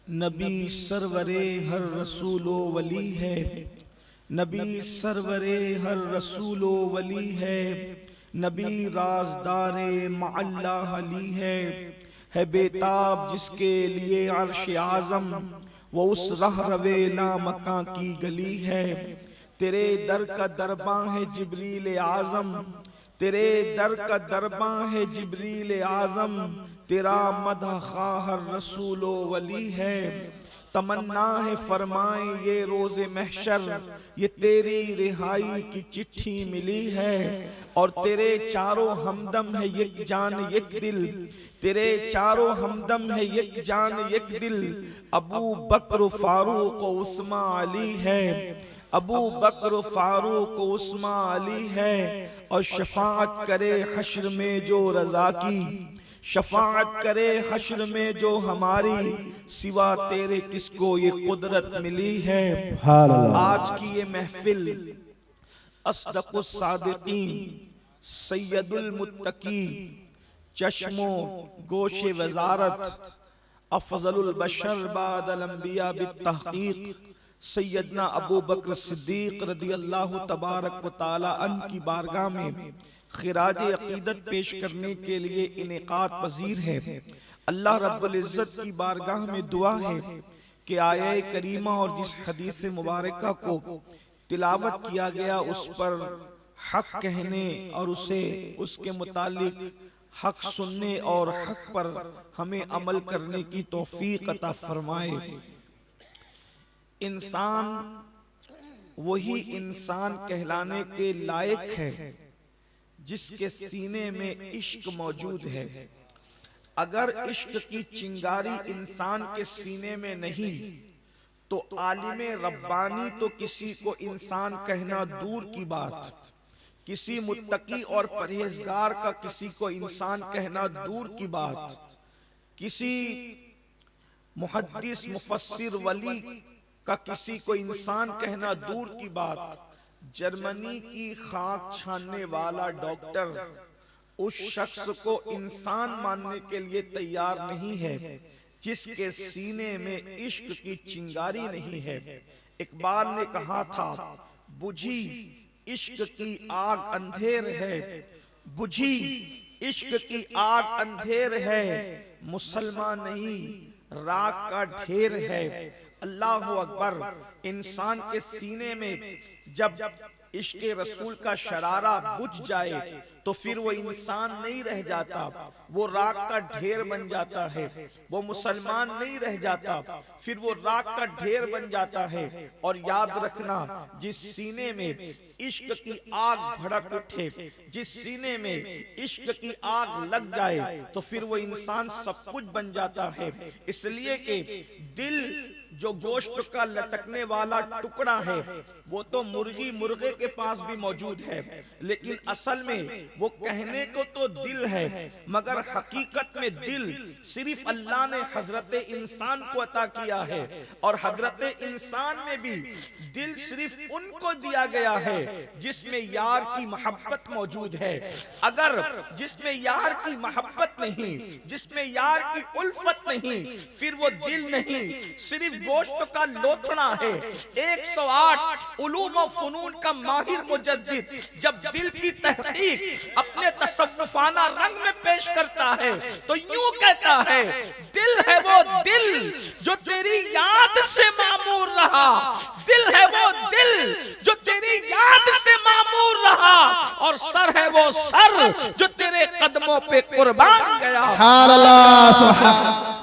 नबी सरवरे हर रसूलो वली है, नबी सरवरे हर रसूलो वली है, नबी राजदारे मअल्लाह अली है बेताब जिसके लिए अर्श आज़म वो उस रह रवे ना मकां की गली है। तेरे दर का दरबां है जिब्रील आज़म, तेरे दर का दरबां है जिब्रील आज़म, तेरा मदह खाहर रसूलो वली है। तमन्ना है फरमाए ये रोज़े महशर, ये तेरी रिहाई की चिट्ठी मिली है। और तेरे चारों हमदम है एक जान एक दिल, तेरे चारों हमदम है एक जान एक दिल। अबू बकर फारूक उस्मा अली है, अबू बकर फारूक उस्मा अली है। और शफाअत करे हश्र में जो रज़ा की, शफाअत करे हश्र में जो हमारी, सिवा तेरे किसको ये कुदरत मिली है। आज की ये महफिल अस्दक़ुस सादिक़ीन सैयदुल मुत्तकी, चश्मो गोशे वज़ारत अफ़ज़लुल बशर बादल अंबिया बित्तहक़ीक़ सैयदना अबू बकर सिद्दीक़ रदियल्लाहु तबारक व तआला अन्हु की बारगाह में खिराज अक़ीदत पेश करने के लिए इनेक़ाद पज़ीर है। अल्लाह रब्बुल इज़्ज़त की बारगाह में दुआ है कि आये करीमा और जिस हदीस मुबारका को तिलावत किया गया उस पर हक कहने और उसे उसके मुतालिक हक सुनने और हक पर हमें अमल करने की तौफीक अता फरमाए। इंसान वही इंसान कहलाने के लायक है जिसके सीने में इश्क मौजूद है। अगर इश्क की चिंगारी इंसान के सीने में नहीं तो आलिमे रब्बानी तो किसी को इंसान कहना दूर की बात, किसी मुत्तकी और परहेजगार का किसी को इंसान कहना दूर की बात, किसी मुहद्दिस मुफस्सिर वली का किसी को इंसान कहना दूर की बात। जर्मनी की खाक छानने वाला डॉक्टर उस शख्स को इंसान मानने के लिए तैयार नहीं है जिसके सीने में इश्क की चिंगारी नहीं है। इकबाल ने कहा था, बुझी इश्क की आग अंधेर है, बुझी इश्क की आग अंधेर है, मुसलमान नहीं राख का ढेर है। अल्लाहु अकबर। इंसान के सीने में जब इश्क रसूल का शरारा बुझ जाए तो फिर वो इंसान नहीं रह जाता, वो राख का ढेर बन जाता है। वो मुसलमान नहीं रह जाता, फिर वो राख का ढेर बन जाता है। और याद रखना, जिस सीने में इश्क की आग भड़क उठे, जिस सीने में इश्क की आग लग जाए तो फिर वो इंसान सब कुछ बन जाता है। इसलिए कि दिल जो गोश्त का लटकने वाला टुकड़ा है वो तो मुर्गी मुर्गे के पास भी मौजूद है, लेकिन असल में वो कहने को तो दिल है मगर हकीकत में दिल सिर्फ अल्लाह ने हजरत इंसान को अता किया है। और हजरत इंसान में भी दिल सिर्फ उनको दिया गया है जिसमें यार की मोहब्बत मौजूद है। अगर जिसमें यार की मोहब्बत नहीं, जिसमें यार की उल्फत नहीं, फिर वो दिल नहीं, सिर्फ गोश्त का लोथड़ा है। 108 उलूम और फनून का माहिर मुजद्दिद जब दिल की तहकीक अपने तसव्वुफाना रंग में पेश करता है तो यूं कहता है, दिल है वो दिल जो तेरी याद से मामूर रहा, दिल है वो दिल जो तेरी याद से मामूर रहा, और सर है वो सर जो तेरे कदमों पे कुर्बान गया,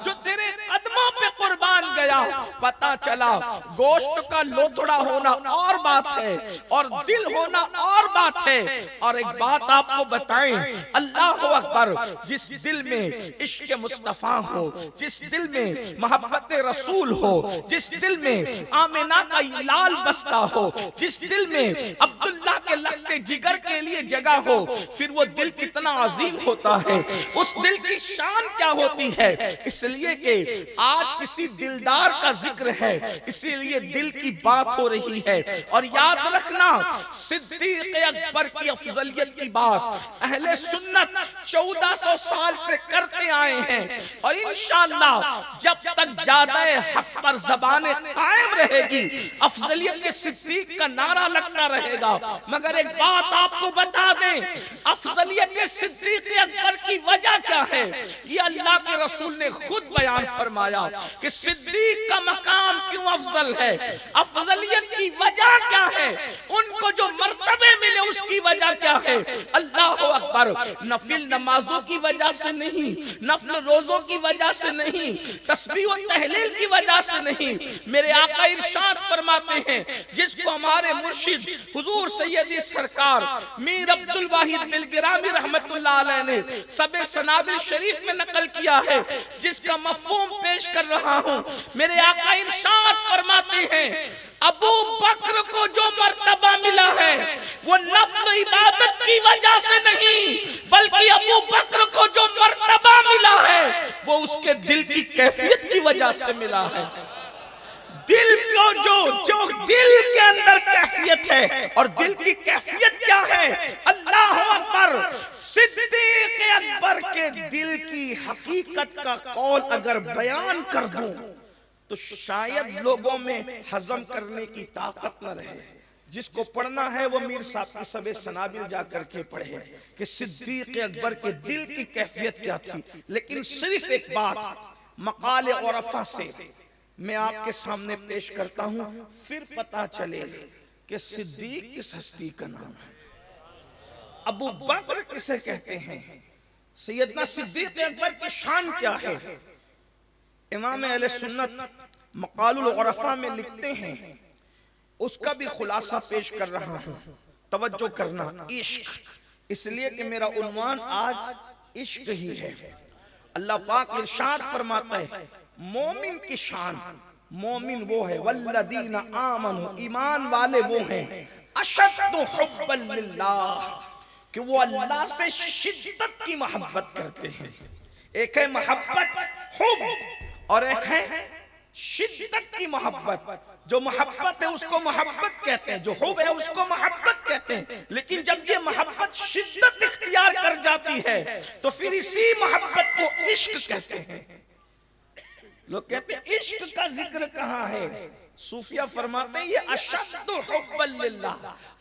जो तेरे कदमों पे कुर्बान गया। पता चला गोश्त का लोथड़ा होना और बात है और दिल होना और बात है। और एक बात आपको बताएं, अल्लाह अकबर, जिस दिल में इश्क मुस्तफा हो, जिस दिल में मोहब्बत रसूल हो, जिस दिल में आमिना का लाल बसता हो, जिस दिल में अब्दुल्ला के लगते जिगर के लिए जगह हो, फिर वो दिल कितना अजीम होता है, उस दिल की शान क्या होती है। इसलिए कि आज किसी दिलदार का जिक्र जिक्र है, इसीलिए दिल की बात हो रही है। और याद रखना, सिद्दीक अकबर की अफजलियत की बात अहले सुन्नत 1400 साल से करते आए हैं, और इंशाअल्लाह जब तक ज्यादा हक पर जबाने कायम रहेगी, अफजलियत सिद्दीक का नारा लगता रहेगा। मगर एक बात आपको बता दें, अफजलियत सिद्दीक अकबर की वजह क्या है, ये अल्लाह के रसूल ने खुद बयान फरमाया कि सिद्दीक का मकाम क्यों अफजल है, अफजलियत की वजह क्या है, उनको जो मर्तबे मिले उसकी वजह क्या है। अल्लाह अकबर, नफिल नमाजों की वजह से नहीं, नफल रोजों की वजह से नहीं, तस्बीह और तहलील की वजह से नहीं। मेरे आका इरशाद फरमाते हैं, जिसको हमारे मुर्शिद हुजूर सैयदी सरकार मीर अब्दुल वाहिद बिलगिरामी रहमतुल्लाह अलैह ने सबे सनाबिल शरीफ में नकल किया है, जिसका मफहूम पेश कर रहा हूं। मेरे आका इरशाद फरमाते हैं, अबू बकर को जो मर्तबा मिला है वो नफल इबादत की वजह से नहीं, बल्कि अबू बकर को जो मर्तबा मिला है वो उसके दिल की कैफियत की वजह से मिला है। दिल को जो दिल के अंदर कैफियत है, और दिल की कैफियत क्या है, अल्लाह अकबर, सिद्दीक अकबर के दिल की हकीकत का कौल अगर बयान कर दूं तो शायद लोगों में हजम करने की ताकत न रहे। जिसको पढ़ना है वो मीर साहब की सबे सनाबिल जाकर के पढ़े कि सिद्दीक अकबर के दिल की कैफियत क्या थी। लेकिन सिर्फ एक बात मकाले और अफा से मैं आपके सामने पेश करता हूं, फिर पता चले कि सिद्दीक किस हस्ती का नाम है, अबू बकर किसे कहते हैं, सैयदना सिद्दीक अकबर की शान क्या है। इमाम अहले सुन्नत मकालुल उरफा में लिखते हैं, उसका भी खुलासा पेश कर रहा हूं। तवज्जो करना, इश्क, इसलिए कि मेरा उन्वान आज इश्क ही है। अल्लाह पाक इरशाद फरमाता है, मोमिन की शान, मोमिन वो है वल्लदीना आमनु, ईमान वाले वो हैं, अशद्दु हुब्बन लिल्लाह, कि वो अल्लाह से शिद्दत की मोहब्बत करते हैं। एक है मोहब्बत हुब और एक है शिद्दत की मोहब्बत। जो मोहब्बत है उसको मोहब्बत कहते हैं, जो हुब है उसको मोहब्बत कहते हैं। लेकिन जब ये मोहब्बत शिद्दत इख्तियार कर जाती है तो फिर इसी मोहब्बत को इश्क कहते हैं। लोग कहते हैं इश्क का जिक्र कहाँ है, सूफिया फरमाते हैं ये अशद्दु हुब्बन लिल्लाह,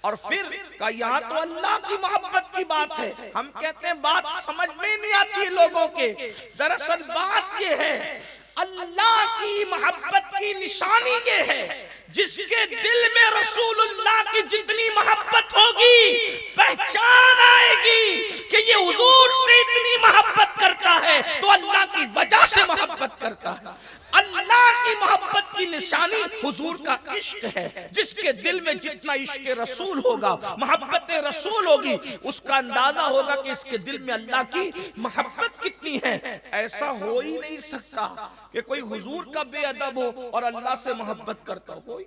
और फिर का यहाँ तो अल्लाह की मोहब्बत की बात है। हम कहते हैं बात समझ में नहीं आती है लोगों के। दरअसल बात ये है, अल्लाह की मोहब्बत की निशानी ये है, जिसके दिल में रसूलुल्लाह की जितनी मोहब्बत होगी पहचान आएगी कि ये हुजूर से इतनी मोहब्बत करता है तो अल्लाह की वजह से मोहब्बत करता है। अल्लाह की मोहब्बत की निशानी हुजूर का इश्क है। जिसके दिल में जितना इश्क रसूल होगा, मोहब्बत रसूल होगी, उसका अंदाजा होगा कि इसके दिल में अल्लाह की मोहब्बत कितनी है। ऐसा हो ही नहीं सकता कि कोई हुजूर का बेअदब हो और अल्लाह से मोहब्बत करता हो,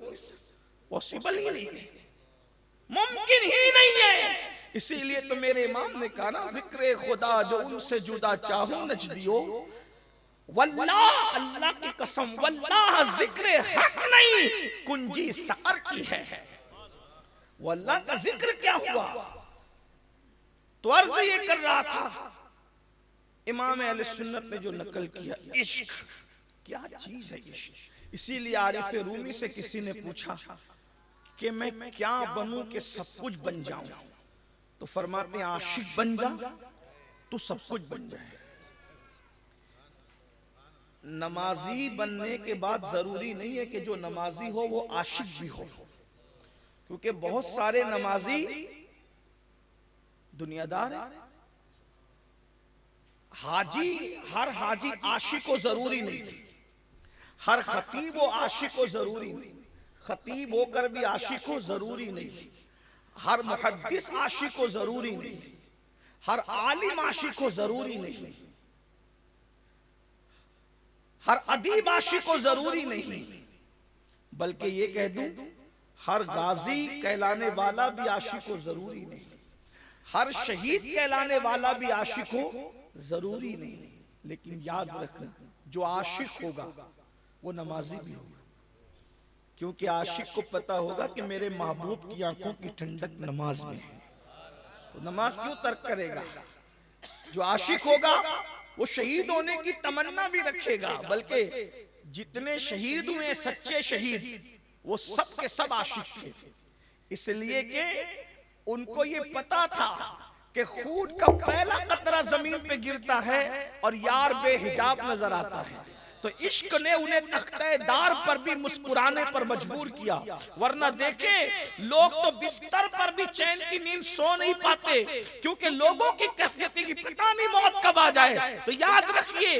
पॉसिबल ही नहीं है, मुमकिन ही नहीं है। इसीलिए तो मेरे इमाम ने कहा ना, जिक्र खुदा जो उनसे जुदा चाहूं नजदियो, वल्लाह, अल्लाह की कसम, वल्लाह जिक्र हक नहीं कुंजी सकर की है। वल्लाह का जिक्र क्या हुआ, तो अर्ज ये कर रहा था इमाम अहले सुन्नत ने जो नकल किया, इश्क क्या चीज है इश्क। इसीलिए आरिफ रूमी से किसी ने पूछा कि मैं क्या बनूं कि सब कुछ बन जाऊं, तो फरमाते हैं आशिक बन जा तो सब कुछ बन जाए। नमाजी बनने के बाद जरूरी नहीं है कि जो नमाजी हो वो आशिक भी हो, क्योंकि बहुत सारे नमाजी दुनियादार है। हाजी, हर हाजी आशिक हो जरूरी नहीं, हर खतीब हो आशिक हो जरूरी नहीं, खतीब होकर भी आशिक हो जरूरी नहीं, हर मुहद्दिस आशिक हो जरूरी नहीं, हर आलिम आशिक हो जरूरी नहीं, हर अदीब आशिक हो जरूरी नहीं। बल्कि ये कह दूं, हर गाजी कहलाने वाला भी आशिक हो जरूरी नहीं, हर शहीद कहलाने वाला भी आशिक हो जरूरी नहीं। लेकिन याद रखना, जो आशिक होगा वो नमाजी भी होगा, क्योंकि आशिक को पता होगा कि मेरे महबूब की आंखों की ठंडक नमाज में है, तो नमाज क्यों तर्क करेगा। जो आशिक होगा वो शहीद होने की तमन्ना भी रखेगा, बल्कि जितने शहीद हुए सच्चे शहीद वो सब के सब आशिक थे, इसलिए कि उनको ये पता था कि खून का पहला कतरा जमीन पे गिरता है और यार बेहिजाब नजर आता है। तो इश्क ने उन्हें तख्ते-दार पर भी मुस्कुराने पर मजबूर किया, वरना देखे लोग तो बिस्तर पर भी चैन की नींद सो नहीं पाते, क्योंकि लोगों की कैफियत की पता नहीं मौत कब आ जाए। तो याद रखिए,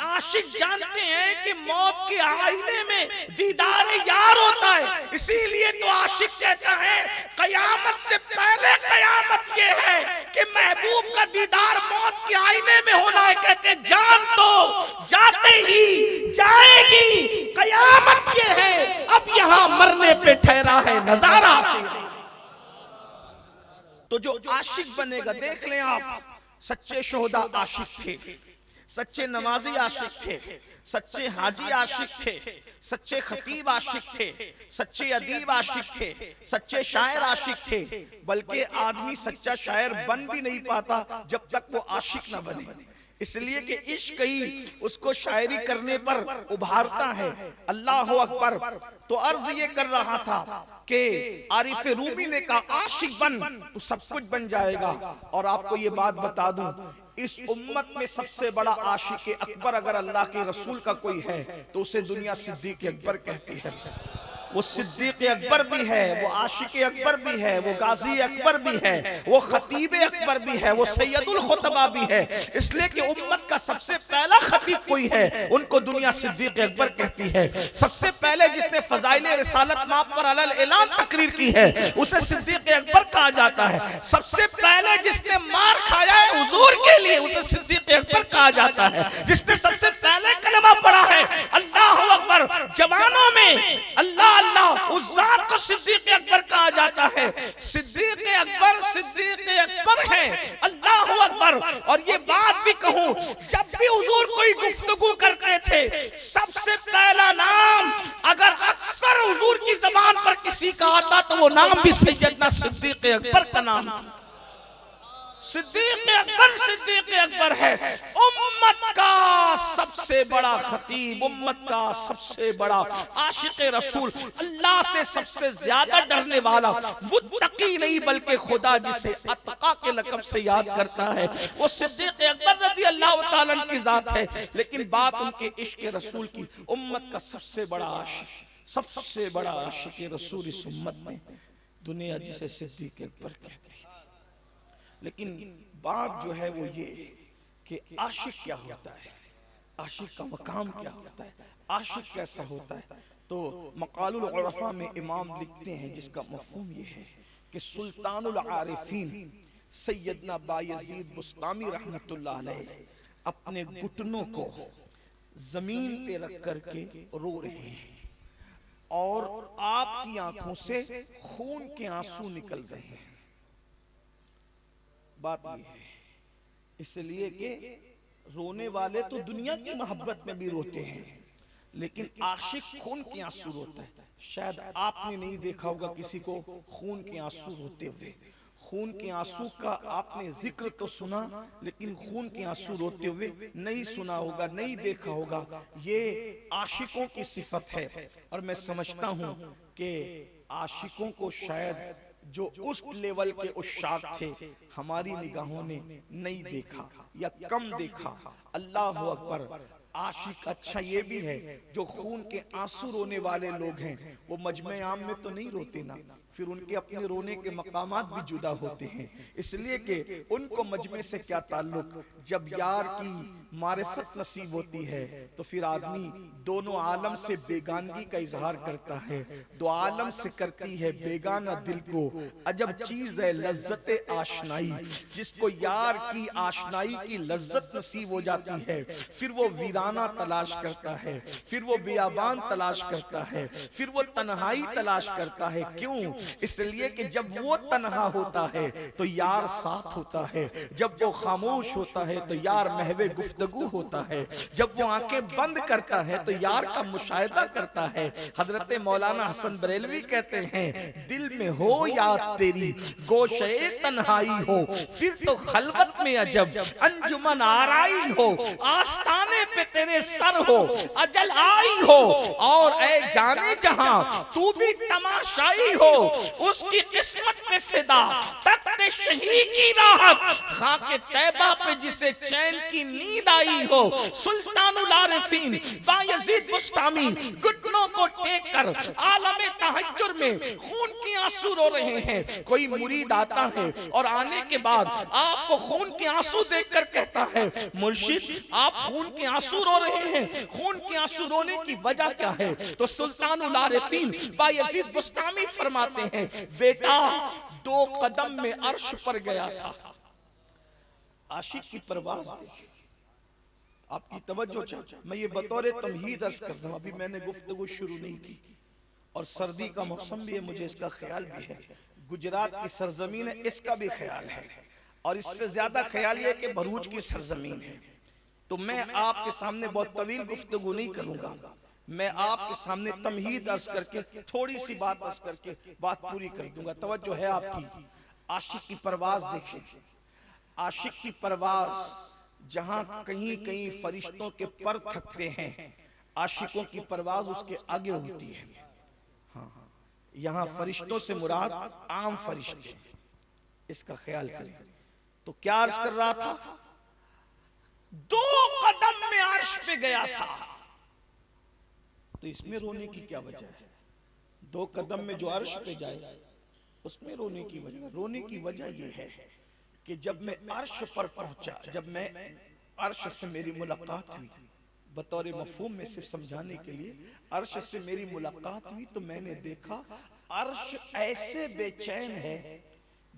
आशिक जानते हैं कि मौत के आईने में दीदार यार होता है, इसीलिए तो आशिक कहता है कयामत से पहले कयामत ये है कि महबूब का दीदार मौत के आईने में होना है। कहते जान तो जाते ही जाएगी, कयामत ये है, अब यहां मरने पे ठहरा है नजारा। तो जो आशिक बनेगा, देख लें आप, सच्चे शोहदा आशिक थे, सच्चे नमाजी आशिक थे, सच्चे हाजी आशिक थे, सच्चे खतीब आशिक थे, सच्चे अदीब आशिक थे, सच्चे शायर आशिक थे। बल्कि आदमी सच्चा शायर बन भी नहीं पाता जब तक वो आशिक ना बने, इसलिए कि इश्क ही उसको शायरी करने पर उभारता है। अल्लाह अकबर। तो अर्ज ये कर रहा था कि आरिफ रूमी ने कहा आशिक बन तो सब कुछ बन जाएगा। और आपको ये बात बता दूं, इस उम्मत में सबसे बड़ा आशिक अकबर अगर अल्लाह के रसूल का कोई है तो उसे दुनिया सिद्दीक अकबर कहती है। वो सिद्दीक अकबर भी है, वो आशिक अकबर भी है, वो गाजी अकबर भी है, वो खतीब अकबर भी है, वो सैयदुल खुतबा भी है। इसलिए कि उम्मत का सबसे पहला खतीब कोई है उनको दुनिया सिद्दीक अकबर कहती है। सबसे पहले जिसने फजाइल रिसालत माप पर अलल ऐलान तकरीर की है उसे सिद्दीक अकबर कहा जाता है। सबसे पहले जिसने मार खाया है हुजूर के लिए उसे सिद्दीक अकबर कहा जाता है। जिसने सबसे पहले कलमा पढ़ा है अल्लाह अकबर जवानों में अल्लाह अल्लाह, उस जात को सिद्दीक अकबर कहा जाता है। सिद्दीक अकबर है, अल्लाह अकबर। और ये बात भी कहूं, जब भी हुजूर कोई गुफ्तगू करते थे सबसे पहला नाम अगर अक्सर हुजूर की जबान पर किसी का आता तो वो नाम भी सैयदना सिद्दीक अकबर का नाम था। सिद्दीक अकबर है उम्मत का सबसे बड़ा खतीब, उम्मत का सबसे बड़ा आशिक रसूल, अल्लाह से सबसे ज्यादा डरने वाला, मुत्तकी नहीं बल्कि खुदा जिसे अतका के लक़ब से याद करता है वो सिद्दीक अकबर रज़ी अल्लाह तआला की जात है। लेकिन बात उनके इश्क रसूल की, उम्मत का सबसे बड़ा आशिक, सबसे बड़ा आशिक रसूल इस उम्मत में दुनिया जिसे सिद्दीक अकबर कहती है। लेकिन बात जो है वो ये कि आशिक क्या होता है, आशिक का मकाम क्या होता है, आशिक कैसा होता है। तो मक़ालुल उरफ़ा में इमाम लिखते हैं जिसका मफ़हूम ये है कि सुल्तानुल आरिफीन सैयदना बायज़ीद बुस्तामी रहमतुल्लाह अलैह अपने घुटनों को जमीन पे रख करके रो रहे हैं और आपकी आंखों से खून के आंसू निकल रहे हैं। बात ये है, इसलिए कि रोने वाले तो दुनिया की मोहब्बत में भी रोते हैं, लेकिन आशिक खून के आंसू रोता है। शायद आपने नहीं देखा होगा किसी को खून के आंसू रोते हुए। खून के आंसू का आपने जिक्र तो सुना, लेकिन खून के आंसू रोते हुए नहीं सुना होगा, नहीं देखा होगा। ये आशिकों की सिफत है। और मैं समझता हूं कि आशिकों को शायद जो उस लेवल के उशाक थे हमारी निगाहों ने नहीं देखा या कम देखा। अल्लाह अकबर। आशिक अच्छा ये भी है जो खून के आंसू रोने वाले लोग हैं वो मजमे आम में तो नहीं रोते ना, फिर उनके अपने रोने के मकामात भी जुदा होते हैं। इसलिए कि उनको मजमे से क्या ताल्लुक, जब यार की मारिफत नसीब होती है तो फिर आदमी दोनों आलम से बेगानगी का इजहार करता है। दो आलम से करती है बेगाना दिल को अजब चीज है लज्जत आशनाई। जिसको यार की आशनाई की लज्जत नसीब हो जाती है फिर वो वीराना तलाश करता है, फिर वो बियाबान तलाश करता है, फिर वो तन्हाई तलाश करता है। क्यों? इसलिए कि जब वो तन्हा होता है तो यार साथ होता है, जब वो खामोश होता है तो यार महवे गुफ्तगू होता है, जब वो आंखें बंद करता है तो यार का मुशाहिदा करता है। हजरत मौलाना हसन बरेलवी कहते हैं, दिल में हो याद तेरी गोशे तन्हाई हो, फिर तो खलवत में अजब अंजुमन आराई हो, आस्ताने पे तेरे सर हो अजल आई हो, और ऐ जाने जहां तू भी तमाशाई हो, उसकी किस्मत पे फिदा तख्ते शही की राहत, खाके तैबा पे जिसे चैन की नींद आई हो। सुल्तानुल आरिफीन बायजीद बुस्तामी घुटनों को टेक कर आलमे तहज्जुर में खून की आंसू रो रहे हैं। कोई मुरीद आता है और आने के बाद आपको खून के आंसू देखकर कहता है, मुर्शिद आप खून के आंसू रो रहे हैं, खून के आंसू रोने की वजह क्या है? तो सुल्तानुल आरिफीन बायजीद बुस्तामी फरमाते हैं, बेटा 2 कदम में अर्श पर गया था। आशिक की परवाज़ देखिए, आपकी तवज्जो चाचा, मैं ये बतौर तमहीद अर्ज कर रहा हूं, अभी मैंने गुफ्तगू शुरू नहीं की और सर्दी का मौसम भी है, मुझे इसका ख्याल भी है, गुजरात की सरजमीन है इसका भी ख्याल है, और इससे ज्यादा ख्याल ये कि भरूच की सरजमीन है। तो मैं आपके सामने बहुत तवील गुफ्तगू नहीं करूंगा, मैं आपके सामने तमहीद अर्ज करके थोड़ी सी बात अर्ज करके बात पूरी कर दूंगा। तवज्जो है आपकी। आशिक की परवाज़ देखें, आशिक की परवाज़ जहां कहीं कहीं फरिश्तों के पर थकते हैं, आशिकों की परवाज़ उसके आगे होती है। हाँ, यहाँ फरिश्तों से मुराद आम फरिश्ते, इसका ख्याल करें। तो क्या अर्ज कर रहा था, 2 कदम में अर्श पे गया था, तो इसमें रोने की क्या वजह है? 2 कदम में जो अर्श पे जाए उसमें रोने की वजह, रोने की वजह यह है कि जब मैं अर्श पर पहुंचा, जब मैं अर्श से मेरी मुलाकात हुई, बतौर मफहूम में सिर्फ समझाने के लिए, अर्श से मेरी मुलाकात हुई तो मैंने देखा अर्श ऐसे बेचैन है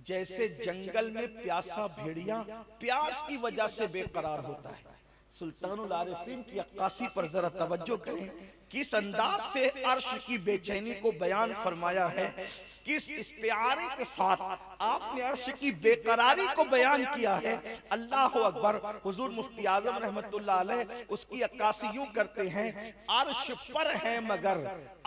जैसे जंगल में प्यासा भेड़िया प्यास की वजह से बेकरार होता है। सुल्तानुल आरिफीन की अक्कासी पर जरा तवज्जो करें, किस अंदाज से अर्श की बेचैनी को बयान फरमाया है, किस इस्तिआरे के साथ आपने अर्श की बेकरारी को बयान किया है। अल्लाह अकबर। हुजूर मुफ्ती आजम रहमतुल्लाह अलैह उसकी अक्कासी यूं करते हैं, अर्श पर है मगर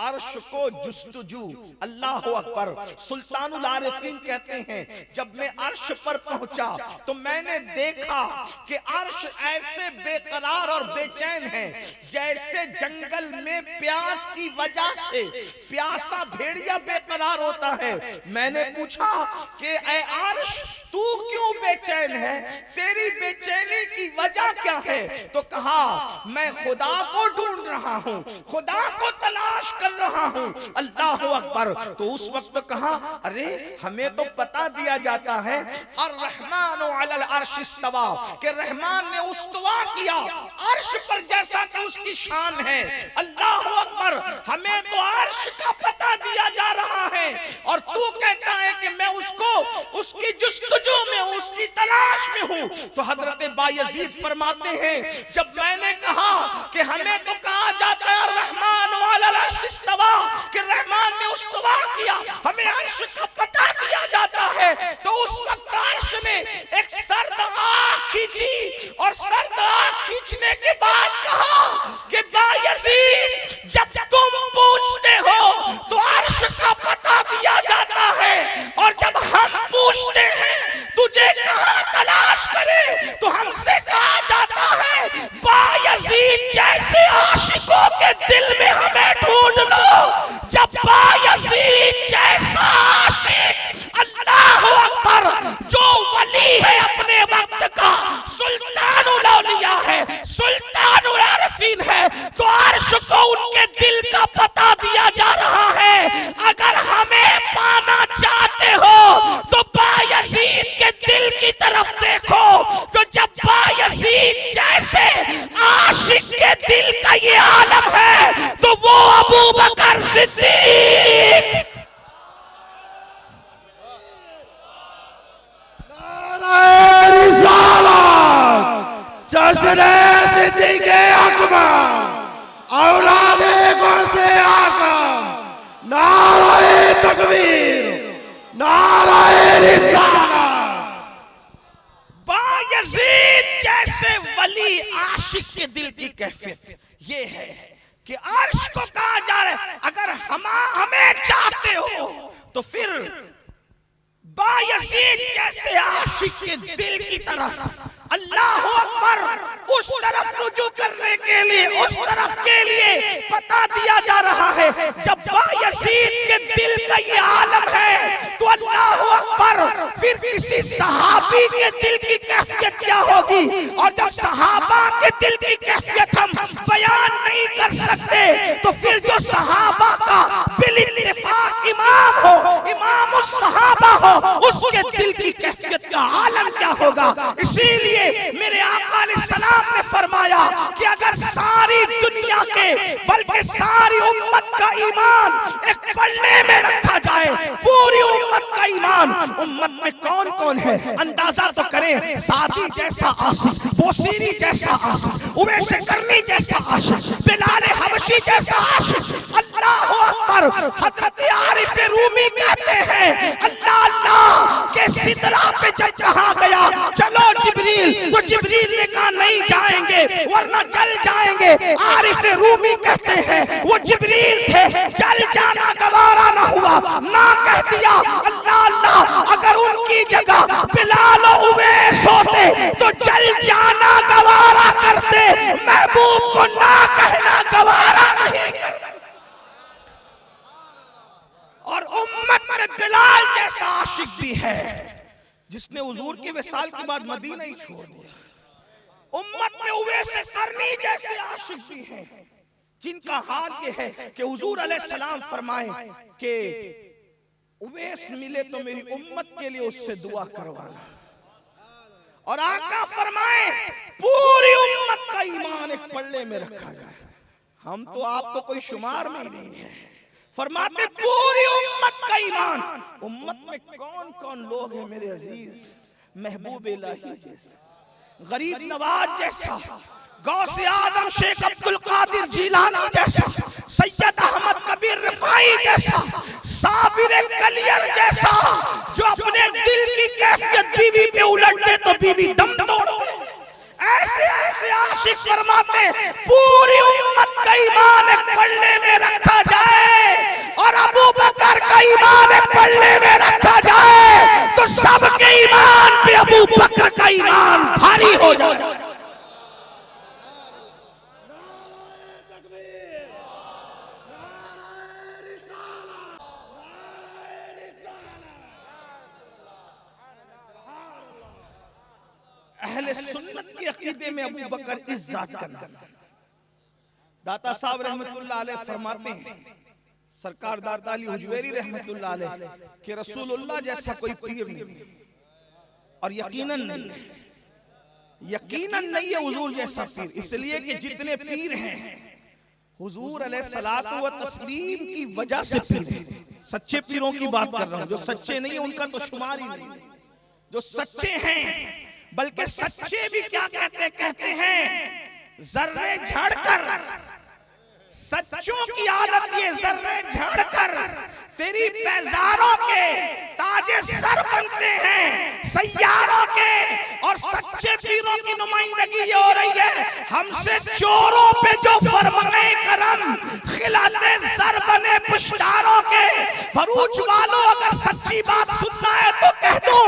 अर्श को जुस्तजू। अल्लाह अकबर। सुल्तानुल आरिफीन कहते हैं, जब मैं अर्श पर पहुंचा तो मैंने देखा कि अर्श ऐसे बेकरार और बेचैन है जैसे जंगल में प्यास की वजह से प्यासा भेड़िया बेकरार होता है। मैंने पूछा कि ऐ अर्श तू क्यों बेचैन है, तेरी बेचैनी की वजह क्या है? तो कहा मैं खुदा को ढूंढ रहा हूं, खुदा को तलाश कर रहा हूं। अल्लाह अकबर। तो उस वक्त कहा, अरे हमें तो पता दिया जाता है अर्रहमानु अलल अर्श इस्तवा, कि रहमान ने उस्तवा किया अर्श पर जैसा कि उसकी शान है। अल्लाह अकबर। हमें तो अर्श का पता दिया जा रहा है और तू कहता है कि मैं उसको उसकी जुस्तजू में हूं, उसकी तलाश में हूं। तो हजरत बायजीद फरमाते हैं, जब मैंने कहा कि हमें तो कहा जाता है रहमान अलल अर्श इस्तवा, कि रहमान ने उस्तवा किया, हमें अर्श का पता दिया जाता है, तो उस वक्त अर्श ने एक सर्द आंख खींची और सर्द आंख खींचने के बाद कहा कि बायजीद जब तुम पूछते हो तो अर्श का पता दिया जाता है, और जब हम पूछते हैं तुझे कहां तलाश करें तो हमसे कहा जाता है बायजीद जैसे आशिकों के दिल में हमें ढूंढ लो। जब बायजीद जैसा आशिक, अल्लाह अकबर, जो वली है अपने वक्त का, सुल्तानुल औलिया है, सुल्तानुल आरिफीन है, तो अर्श को उनके दिल का पता दिया जा रहा है। अगर हमें पाना चाहते हो तो बायजीद के दिल की तरफ देखो, तो जब बायजीद जैसे आशिक के दिल का ये आलम है तो वो अबू बकर सिद्दीक। जश्न सिद्दीक़ अकबर, औलादे गौसे आज़म, नारे तकबीर। नाराए रिसालत। बायजीद जैसे वली आशिक के दिल की कैफियत ये है कि अर्श को कहा जा रहा है अगर हमें चाहते हो तो फिर बायजीद जैसे आशिक के दिल की तरफ अल्लाह अकबर उस तरफ रुजू करने के लिए, उस तरफ के लिए बता दिया जा रहा है। जब बायजीद के दिल का ये आलम है तो अल्लाह अकबर फिर किसी सहाबी के दिल की कैफियत क्या होगी। और जब सहाबा के दिल की कैफियत हम बयान नहीं कर सकते तो फिर जो सहाबा का बिल इत्तेफाक इमाम हो, इमाम उस सहाबा हो, उसके दिल की कैफियत का आलम क्या होगा। इसीलिए मेरे आका अलैहिस्सलाम ने फरमाया कि अगर सारी दुनिया के बल्कि सारी उम्मत का ईमान एक पल्ले में रखा जाए, पूरी उम्मत का ईमान, उम्मत में कौन कौन है अंदाजा तो करें। सादी जैसा आशिक, बोसीरी जैसा आशिक, उवैस करनी जैसा आशिक, बिलाल हबशी जैसा आशिक, अल्लाह अकबर। हजरत आरिफ रूमी कहते हैं अल्लाह अल्लाह के सिदरा पे जब कहा गया चलो जिब्रील, तो जिब्रील ने कहा नहीं जाएंगे वरना जल जाएंगे। आरिफ रूमी कहते हैं वो जिब्रील थे, जल जाना गवारा न हुआ, ना कह दिया अल्लाह अल्लाह अगर उनकी जगह बिलाल और उवैस होते तो जल जाना गवारा करते, महबूब को ना कहना गवारा नहीं करते। और उम्मत में बिलाल जैसा आशिक भी है जिसने हुजूर के विसाल के बाद मदीना ही छोड़ दिया। उम्मत में उवैस करनी जैसे आशिक भी हैं जिनका हाल ये है कि हुजूर अलैहिस्सलाम फरमाए कि उवैस मिले तो मेरी उम्मत के लिए उससे दुआ करवाना। और आका फरमाए पूरी उम्मत का ईमान एक पल्ले में रखा जाए। हम तो आप तो कोई शुमार में नहीं है। फरमाते पूरी उम्मत का ईमान। उम्मत में कौन कौन लोग हैं मेरे अजीज। महबूब इलाही जैसा, गरीब नवाज जैसा, गौसे आदम शेख अब्दुल कादिर जिलानी जैसा, सैयद अहमद कबीर रिफाई जैसा, साबिर कलियर जैसा, जो अपने दिल की कैफियत बीवी पे उलटते तो बीवी दम तोड़ते। ऐसे ऐसे आशिक फरमाते पूरी उम्मत का ईमान एक पल्ले में रखा जाए और अबू बकर का ईमान एक पल्ले में रखा जाए तो सबके ईमान पे अबू बकर का ईमान भारी हो जाए। अहले सुन्नत के अकीदे में अबू बकर इज्जत करना। दाता साहब रहमतुल्लाह अलैह फरमाते हैं, सरकार दाता अली हुजवेरी रहमतुल्लाह अलैह कि रसूलुल्लाह जैसा कोई पीर नहीं और यकीनन नहीं है हुजूर जैसा पीर। इसलिए कि जितने पीर हैं हुजूर अलैहिस्सलातु व तस्लीम की वजह से पीर हैं। सच्चे पीरों की बात कर रहा हूं, जो सच्चे नहीं है उनका तो शुमार ही नहीं। जो सच्चे हैं बल्कि सच्चे भी क्या कहते हैं जर्रे झड़कर, सच्चों की हालत ये जर्रे झड़कर तेरी पैजारों के ताजे सर बनते हैं सैयारों के। और सच्चे पीरों की नुमाइंदगी ये हो रही है हमसे चोरों पे जो फरमाए करम खिलाते सर बने पुश्तारों के। भरूच वालों अगर सच्ची बात सुनना है तो कह दो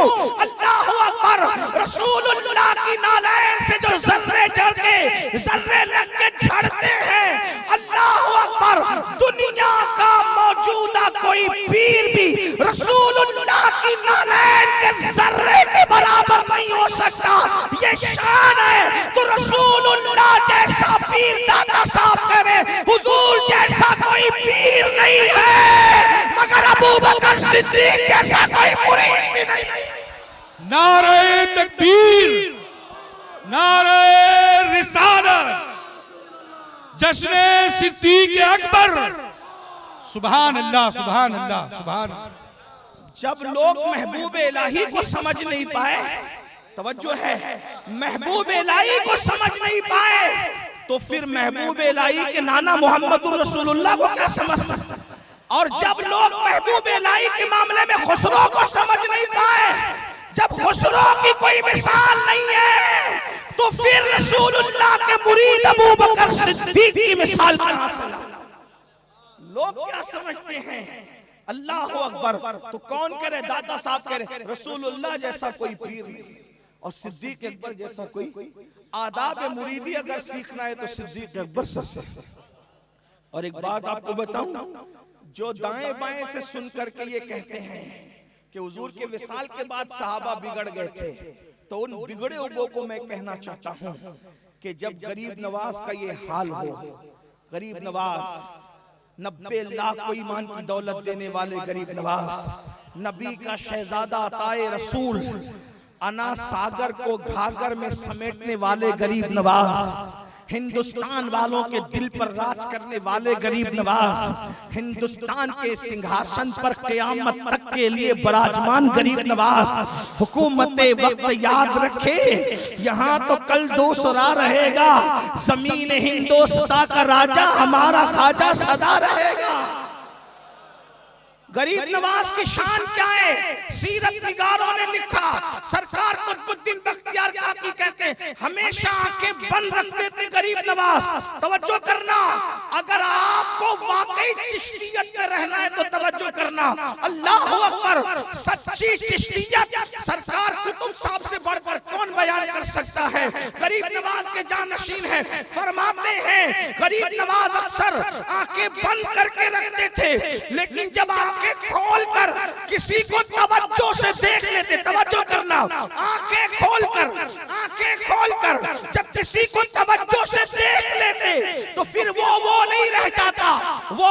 अल्लाह अकबर। रसूलुल्लाह की नालैन से जो जर्रे झड़ के जर्रे लग के झड़ते हैं, अल्लाह अकबर। दुनिया का मौजूदा कोई पीर भी रसूलुल्लाह की नालैन के जर्रे के बराबर नहीं हो सकता। ये शान है तो रसूलुल्लाह जैसा पीर दाता साहब करे हुजूर जैसा कोई पीर नहीं है मगर अबू बकर सिद्दीक जैसा कोई मुरीद भी नहीं है। नारे तकबीर, नारे रिसालत, जश्ने सिद्दीक अकबर। सुभान अल्लाह, सुभान अल्लाह, सुभान अल्लाह। जब लोग महबूब इलाही को समझ नहीं पाए, तवज्जो है, महबूब इलाही को समझ नहीं पाए तो फिर महबूब इलाही के नाना मोहम्मद रसूलुल्लाह को क्या समझ सकते। और जब लोग महबूब इलाही के मामले में खुसरो को समझ नहीं पाए, जब खुसरो की कोई मिसाल नहीं है, तो फिर रसूलुल्लाह के मुरीद अबू बकर सिद्दीक की मिसाल कहां से ला? लोग क्या समझते हैं? अल्लाह अकबर तो कौन करे? दादा साहब करे रसूलुल्लाह जैसा कोई पीर नहीं और सिद्दीक अकबर जैसा कोई। आदाब मुरीदी अगर सीखना है तो सिद्दीक अकबर से। और एक बात आपको बताऊं, जो दाएं बाएं से सुन करके ये कहते हैं कि हुजूर के विसाल के बाद सहाबा बिगड़ गए थे, तो उन बिगड़े लोगों को मैं कहना चाहता हूं कि जब गरीब नवाज का ये हाल हो, गरीब नवाज 90 लाख को ईमान की दौलत देने वाले गरीब नवाज, नबी का शहजादा अताए रसूल, अना सागर को घाघर में समेटने वाले गरीब नवाज, हिंदुस्तान वालों के दिल पर राज करने वाले गरीब नवाज, हिंदुस्तान के सिंहासन पर क़यामत तक के लिए विराजमान गरीब नवाज, हुकूमत वक्त याद रखे, यहाँ तो कल दूसरा रहेगा, जमीन हिंदुस्तान का राजा हमारा ख्वाजा सदा रहेगा। गरीब नवाज की शान क्या है? सीरत निगारों ने लिखा, सरकार कुतुबुद्दीन बख्तियार काकी कहते हैं हमेशा आंखें बंद रखते थे गरीब नवाज। तवज्जो करना, अगर आपको वाकई चिश्तियत में रहना है तो तवज्जो करना। अल्लाह अकबर, सच्ची चिश्तियत सरकार कुतुब साहब से बढ़कर कौन बयान कर सकता है? गरीब नवाज के जानशीन है, फरमाते हैं गरीब नवाज अक्सर आंखें बंद करके रखते थे, लेकिन जब आंखें खोलकर किसी को तवज्जो से देख लेते, तवज्जो करना, आंखें खोलकर जब किसी को तवज्जो से देख लेते तो फिर वो नहीं रह जाता, वो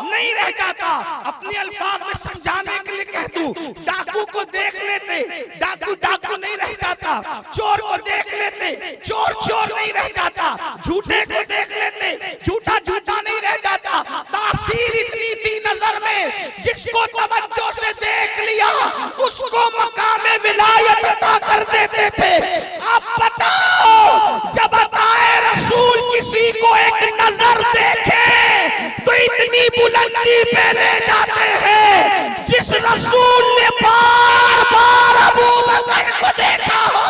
नहीं रह जाता। अपने अल्फाज में समझाने के लिए कह दूं, डाकू को देख लेते, डाकू नहीं रह जाता, चोर को देख लेते, चोर नहीं रह जाता, झूठे को देख लेते, झूठा नहीं रह जाता। तासीर इतनी थी नजर में, जिसको तवज्जो से देख लिया उसको मकामे विलायत अता कर देते थे। अब बताओ, जब अताए रसूल किसी को एक नजर देखे तो इतनी बुलंदी पे ले जाते हैं, जिस रसूल ने बार अबू बकर को देखा हो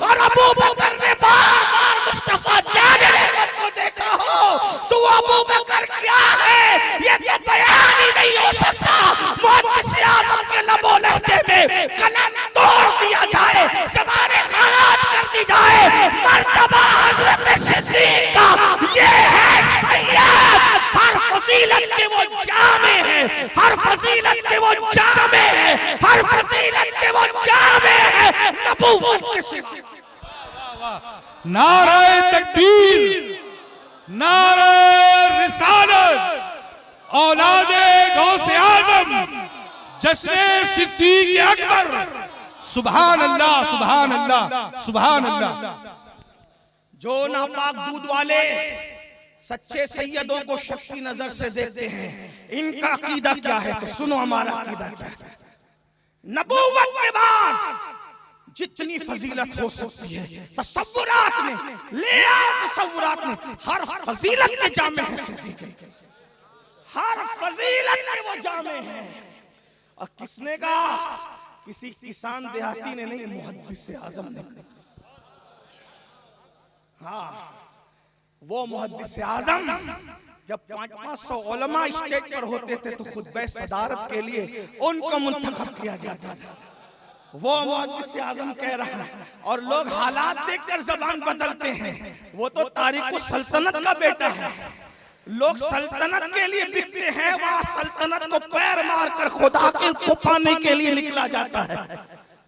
और अबू बकर ने बार मुस्तफा जाने को देखा हो, तो अबू बकर क्या है ये तो बयान ही नहीं हो सकता। मुहद्दिस आज़म के लबो लहजे में कलम तोड़ दिया जाए, ज़बाने खाराज कर दी जाए, मर्तबा हज़रत सिद्दीक़ का ये है सैयद। हर फजीलत के वो जामे हैं, हर फजीलत के वो जामे हैं, हर फजीलत के वो जामे हैं नबूवत के सिवा। नारे तकबीर, नारे रिसालत, औलादे गौसे आज़म, जश्ने सिद्दीक़ अकबर। सुभान अल्लाह, सुभान अल्लाह, सुभान अल्लाह। जो नापाक दूध वाले सच्चे सैयदों को शक की नजर से देखते हैं, इनका अकीदा क्या है? तो सुनो हमारा अकीदा क्या है। नबूवत के बाद जितनी फजीलत हो सकती है तसव्वुरात में ले आओ, तसव्वुरात में हर फजीलत के जामे हैं सिद्दीक़, हर फजीलत के वो जामे हैं। और किसने कहा? किसी किसान देहाती ने नहीं, मुहद्दिस आज़म ने। हाँ, वो मुहद्दिस आज़म जब 500 उलमा स्टेज पर होते थे तो खुतबे सदारत के लिए उनको मुंतखब किया जाता था। वो मुहद्दिस आज़म कह रहा है और लोग हालात देखकर जबान बदलते हैं। वो तो तारीख़ सल्तनत का बेटा है, लोग सल्तनत के लिए बिकते हैं, वहां सल्तनत को पैर मारकर खुदा को पाने के लिए निकला जाता है,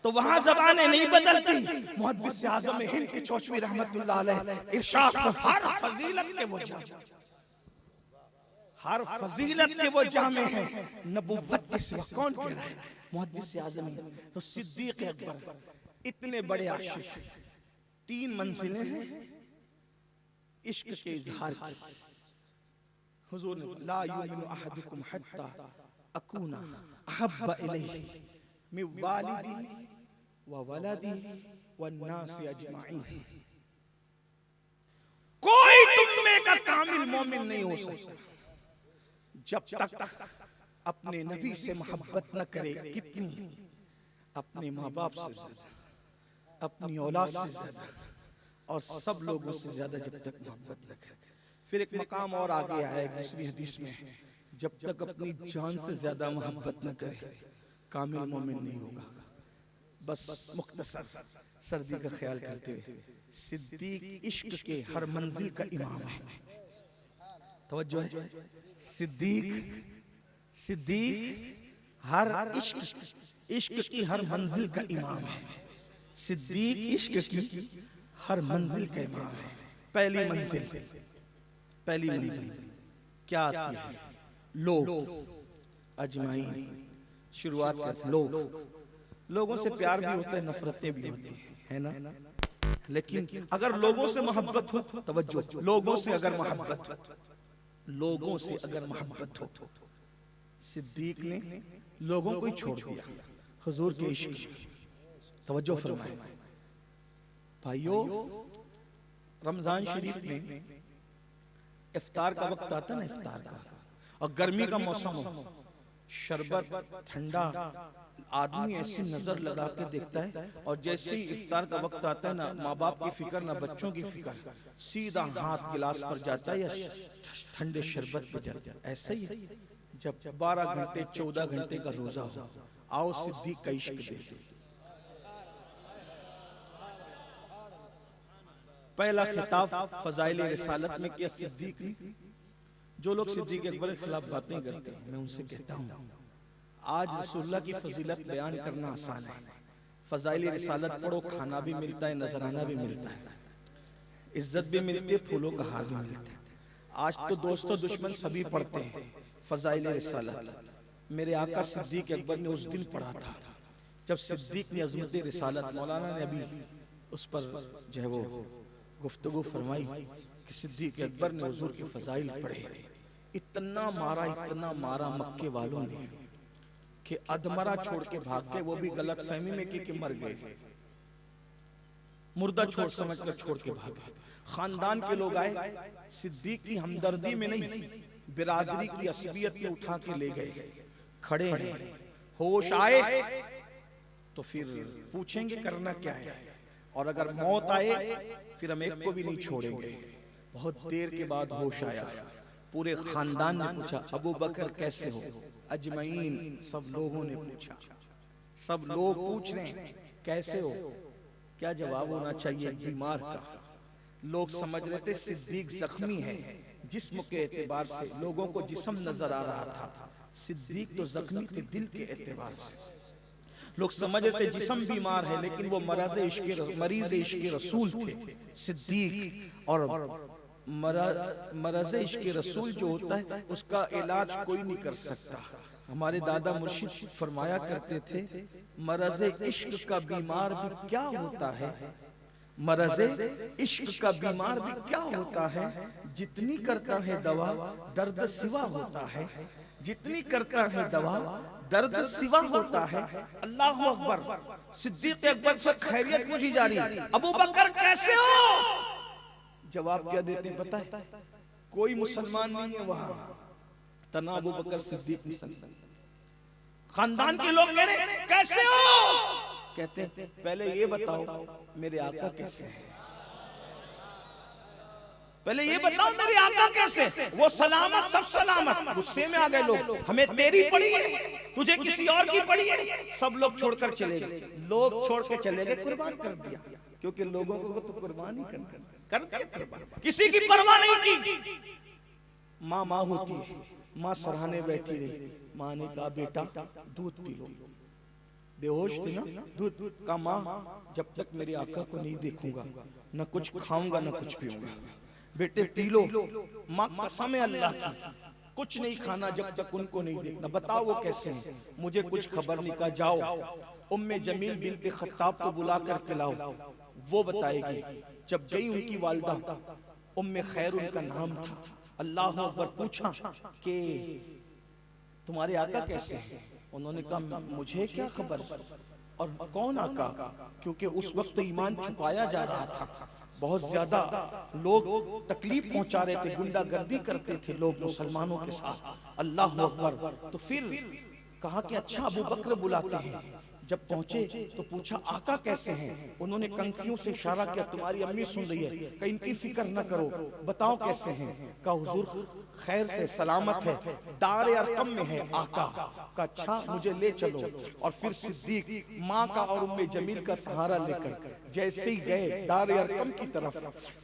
तो वहां जबानें नहीं बदलती। मुहद्दिस आज़म हिंद की चौचवी रहमतुल्लाह अलैह इरशाद, हर फजीलत के वो जामे, हर फजीलत के वो जामे हैं नबुव्वत के सिवा। कौन कह रहा है? मुहद्दिस आज़म। तो सिद्दीक़ अकबर इतने बड़े आशिक, 3 मंजिलें हैं इश्क के इजहार की। हुजूर ने ला युमिनु अहदुकुम हत्ता अकूना अहब्बा इलैहि मिन वालिदी व वलदी वन्नास अजमाइन। कोई तुम में का कामिल मोमिन नहीं हो सकता जब तक अपने नबी से मोहब्बत न करे, कितनी, अपने माँ बाप से ज्यादा, अपनी औलाद से ज्यादा और सब लोगों से ज्यादा जब तक मोहब्बत न करे। फिर एक मकाम और आगे आया एक दूसरी हदीस में, जब तक अपनी जान से ज्यादा मोहब्बत न करे कामिल मोमिन नहीं होगा। बस मुख्तसर सर्दी का ख्याल करते हुए, सिद्दीक इश्क के हर मंजिल का इमाम है। तवज्जो है, सिद्दीक हर इश्क की हर मंजिल का इमाम है। सिद्दीक इश्क की हर मंजिल का इमाम है। पहली मंजिल क्या आती है? लोग अजमाइन, शुरुआत करते लोगों से प्यार भी होता है, नफरतें भी होती है ना। लेकिन अगर लोगों से मोहब्बत हो, तवज्जो, लोगों से अगर मोहब्बत हो, सिद्दीक ने लोगों को ही छोड़ दिया हुजूर के इश्क में। तवज्जो फरमाए भाइयों, रमजान शरीफ में इफ्तार का वक्त आता है ना, इफ्तार का, और गर्मी का मौसम हो, शरबत ठंडा, आदमी ऐसी नजर लगा के देखता है, और जैसे ही इफ्तार का वक्त आता है ना, माँ बाप की फिक्र ना बच्चों की फिक्र, सीधा हाथ गिलास पर जाता है या ठंडे शरबत पर जाता है। ऐसा ही जब 12 घंटे 14 घंटे का रोजा हो, आओ सिद्दीक का इश्क दे। पहला खिताब फजाइल रिसालत में किया सिद्दीक ने। जो लोग सिद्दीक अकबर के खिलाफ बातें करते हैं, मैं उनसे कहता हूँ, आज रसूलुल्लाह की फजीलत बयान करना आसान है। फजाइल रिसालत पढ़ो, खाना भी मिलता है, नजराना भी मिलता है, इज्जत भी मिलती है, फूलों का हार भी मिलता है। आज तो दोस्तों दुश्मन सभी पढ़ते हैं फजाइल रिसालत। मेरे आका सिद्दीक अकबर ने उस दिन पढ़ा था जब सिद्दीक ने अजमत रिसालत, मौलाना ने अभी उस पर जो है वो गुफ्तगू फरमाई कि सिद्दीक अकबर ने हुजूर के फजाइल पढ़े। इतना मारा मक्के वालों ने कि अधमरा छोड़ के भाग गए, वो भी गलत फहमी में कि मर गए, मुर्दा छोड़ समझकर छोड़ के भागे। खानदान के लोग आए, सिद्दीक की हमदर्दी में नहीं, बिरादरी की असबियत में उठा के ले गए। खड़े हैं, होश आए तो फिर पूछेंगे करना क्या है, और अगर मौत आए फिर हम एक को भी नहीं छोड़ेंगे। बहुत देर के बाद होश आया, पूरे खानदान ने पूछा, अबू बकर कैसे हो? अजमईन, सब लोगों ने पूछा, सब लोग पूछ रहे हैं कैसे हो। क्या जवाब होना चाहिए बीमार का? लोग समझ रहे थे सिद्दीक जख्मी है, जिस्म के एतबार से लोगों को जिस्म नजर आ रहा था, सिद्दीक तो जख्मी थे दिल के एतबार से। लोग समझ रहे थे जिस्म बीमार है, लेकिन वो मरीज इश्क रसूल थे सिद्दीक। और मरज़ इश्क रसूल जो होता है उसका इलाज कोई नहीं कर सकता। हमारे दादा मुर्शिद फरमाया करते थे, मरज़ इश्क का बीमार भी क्या होता है, मरज़ इश्क का बीमार भी क्या होता है, जितनी करता है दवा दर्द सिवा होता है, जितनी करता है दवा दर्द सिवा होता है। अल्लाह अकबर। सिद्दीक अकबर से खैरियत पूछी जा रही है, अबू बकर कैसे हो? जवाब क्या देते हैं पता है? कोई मुसलमान नहीं है वहां, तना अबू बकर सिद्दीक मुसलमान। खानदान के लोग कह रहे कैसे हो? कहते हैं पहले ये बताओ मेरे आका कैसे है, पहले ये बताओ मेरे आका कैसे। वो सलामत, सब सलामत। गुस्से में आ गए लोग, हमें तेरी पड़ी है, तुझे किसी और की पड़ी है। सब लोग छोड़कर चले गए, लोग छोड़ के चले गए, कुर्बान कर दिया, क्योंकि लोगों को तो कुर्बान ही कर दिया कुर्बान, किसी की परवाह नहीं की। माँ होती है, माँ सराहने बैठी रही, माँ ने कहा बेटा दूध पी लो। बेहोश थी ना, दूध का माँ जब तक मेरे आका को नहीं देखूंगा न कुछ खाऊंगा न कुछ पीऊंगा। बेटे पी लो। माँ कसम है अल्लाह की, कुछ नहीं खाना जब तक उनको नहीं देखना। बताओ वो कैसे हैं? मुझे कुछ खबर नहीं। कहा जाओ उम्मे जमील बिन्त खत्ताब को बुला कर के लाओ, वो बताएगी। जब गई उनकी वालिदा उम्मे खैर उनका नाम था। अल्लाह अकबर। पूछा कि तुम्हारे आका कैसे हैं? उन्होंने कहा मुझे क्या खबर, और कौन आका, क्योंकि उस वक्त ईमान छुपाया जा रहा था। बहुत ज्यादा लोग तकलीफ पहुंचा रहे थे, गुंडागर्दी करते थे लोग मुसलमानों के साथ। अल्लाह अकबर। तो फिर कहा कि अच्छा अबू बकर बुलाते हैं। जब पहुंचे तो पूछा आका कैसे हैं? उन्होंने कंखियों से इशारा किया, तुम्हारी अम्मी सुन रही है, कहीं इनकी फिक्र न करो, बताओ कैसे हैं? कहा हुजूर खैर से सलामत है, दार अरकम में है आका। का अच्छा मुझे ले चलो। और फिर सिद्दीक माँ का और उम्मे जमील का सहारा लेकर जैसे ही गए दार अरकम की तरफ,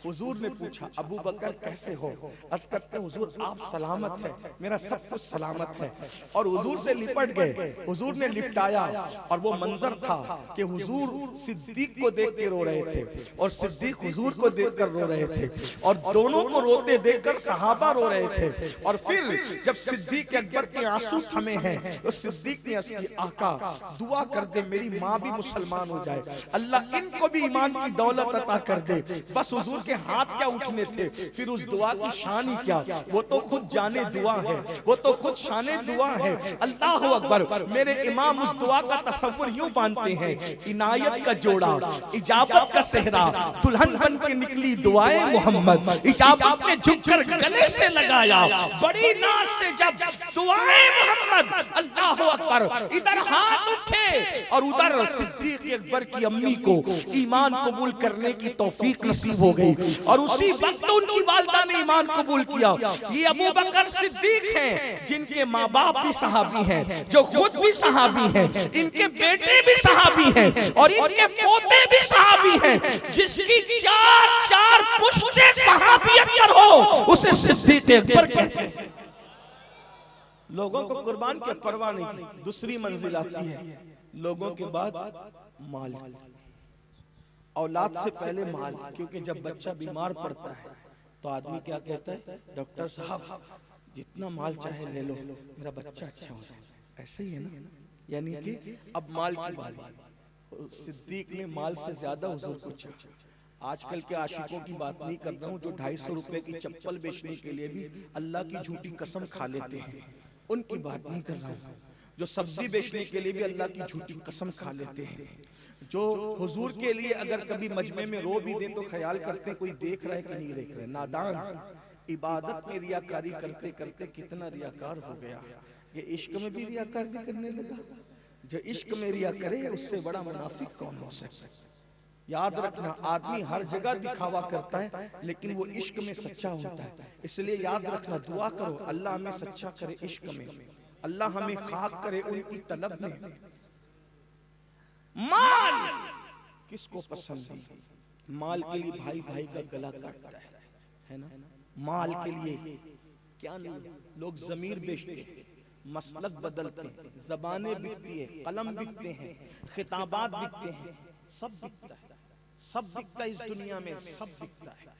हुजूर ने पूछा अबू बकर कैसे हो? अर्ज़ करते हुजूर आप सलामत है, मेरा सब कुछ सलामत है। और हुजूर से लिपट गए, हुजूर ने लिपटाया। और वो मंजर था कि हुजूर सिद्दीक को देख के रो रहे थे और सिद्दीक हुजूर को देखकर रो रहे थे, और दोनों को रोते देखकर सहाबा रो रहे थे। और फिर जब सिद्दीक अकबर के आंसू थमे हैं तो सिद्दीक ने अर्ज़ की आका दुआ कर दे मेरी माँ भी मुसलमान हो जाए, अल्लाह इनको भी ईमान की दौलत अता कर दे। बस हुजूर के हाथ क्या उठने थे, फिर उस दुआ की शान ही क्या, वो तो खुद जाने दुआ है, वो तो खुद शाने दुआ है। अल्लाह अकबर। मेरे इमाम उस दुआ का तसव्वुर यूं बांधते हैं, इनायत का जोड़ा, इजाबत का सेहरा, दुल्हन बन के निकली दुआए मोहम्मद, इजाबत ने झुककर गले से लगाया, बड़ी नाज से जब दुआए मोहम्मद। अल्लाह अकबर। इधर हाथ उठे और उधर सिद्दीक अकबर की अम्मी को ईमान कबूल करने की तौफीक नसीब हो गई, और उसी वक्त उनकी वालिदा ने ईमान कबूल किया। ये अबू बकर सिद्दीक हैं जिनके माँ बाप भी सहाबी हैं, जो खुद भी सहाबी हैं, इनके बेटे भी सहाबी हैं और इनके पोते भी सहाबी हैं। जिसकी चार चार पुश्ते सहाबियत पर हो उसे सिद्दीक अकबर कहते हैं। लोगों को कुर्बान की परवाह नहीं की। दूसरी मंजिल आती है लोगों के बाद माल, औलाद से पहले माल। क्योंकि जब बच्चा बीमार पड़ता है तो आदमी क्या कहता है, डॉक्टर साहब जितना माल चाहे ले लो, मेरा बच्चा अच्छा हो जाए। ऐसे ही है ना, यानी कि अब माल की बारी। सिद्दीक ने माल से ज्यादा हुजूर को चाहा। आजकल के आशिकों की बात नहीं कर रहा हूँ जो 250 रुपए की चप्पल बेचने के लिए भी अल्लाह की झूठी कसम खा लेते हैं, उनकी बात नहीं कर रहा हूँ। जो सब्जी बेचने के लिए भी अल्लाह की झूठी कसम खा लेते हैं, जो हुजूर के लिए अगर कभी मजमे में रो भी दे तो ख्याल करते कोई देख रहा है कि नहीं देख रहा है। नादान इबादत में रियाकारी करते करते कितना रियाकार हो गया। ये इश्क में भी रियाकारी करने लगा। जो इश्क में रिया करे उससे बड़ा मुनाफिक कौन हो सकता है? याद रखना, आदमी हर जगह दिखावा करता है लेकिन वो इश्क में सच्चा होता है। इसलिए याद रखना, दुआ करो अल्लाह हमें सच्चा करे इश्क में, अल्लाह हमें खाक करे उनकी तलब में। माल किसको पसंद नहीं? माल के लिए भाई भाई का गला काटता है ना? माल के लिए क्या नहीं, लोग जमीर बेचते हैं, मसलक बदलते हैं, जबानें बिकती है, कलम बिकते हैं, खिताबात बिकते हैं, सब बिकता है, सब बिकता है इस दुनिया में, सब बिकता है।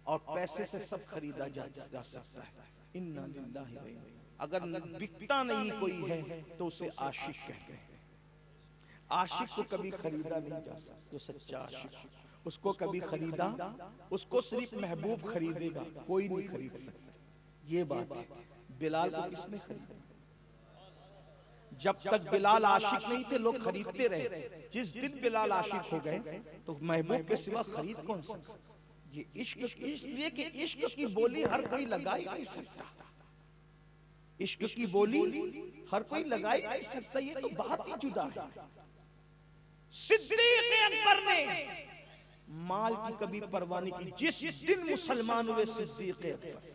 और पैसे से सब खरीदा जा सकता है। इन्ना लिल्लाहि व इन्ना। अगर बिकता नहीं कोई है तो उसे आशिक कहते हैं। आशिक को कभी खरीदा नहीं जा सकता, जो सच्चा आशिक उसको कभी खरीदा, उसको सिर्फ महबूब खरीदेगा, कोई नहीं खरीद सकता। ये बात है। बिलाल को किसने खरीदा? जब तक बिलाल आशिक नहीं थे लोग खरीदते रहे। जिस दिन बिलाल आशिक हो गए तो महबूब के सिवा खरीद कौन सकता? ये इश्क, इसलिए कि इश्क की बोली हर कोई लगा ही नहीं सकता। इश्क की बोली हर कोई लगा ही नहीं सकता, ये तो बात ही जुदा है। सिद्दीक अकबर ने माल की कभी परवाह नहीं की। जिस दिन मुसलमान हुए सिद्दीक अकबर,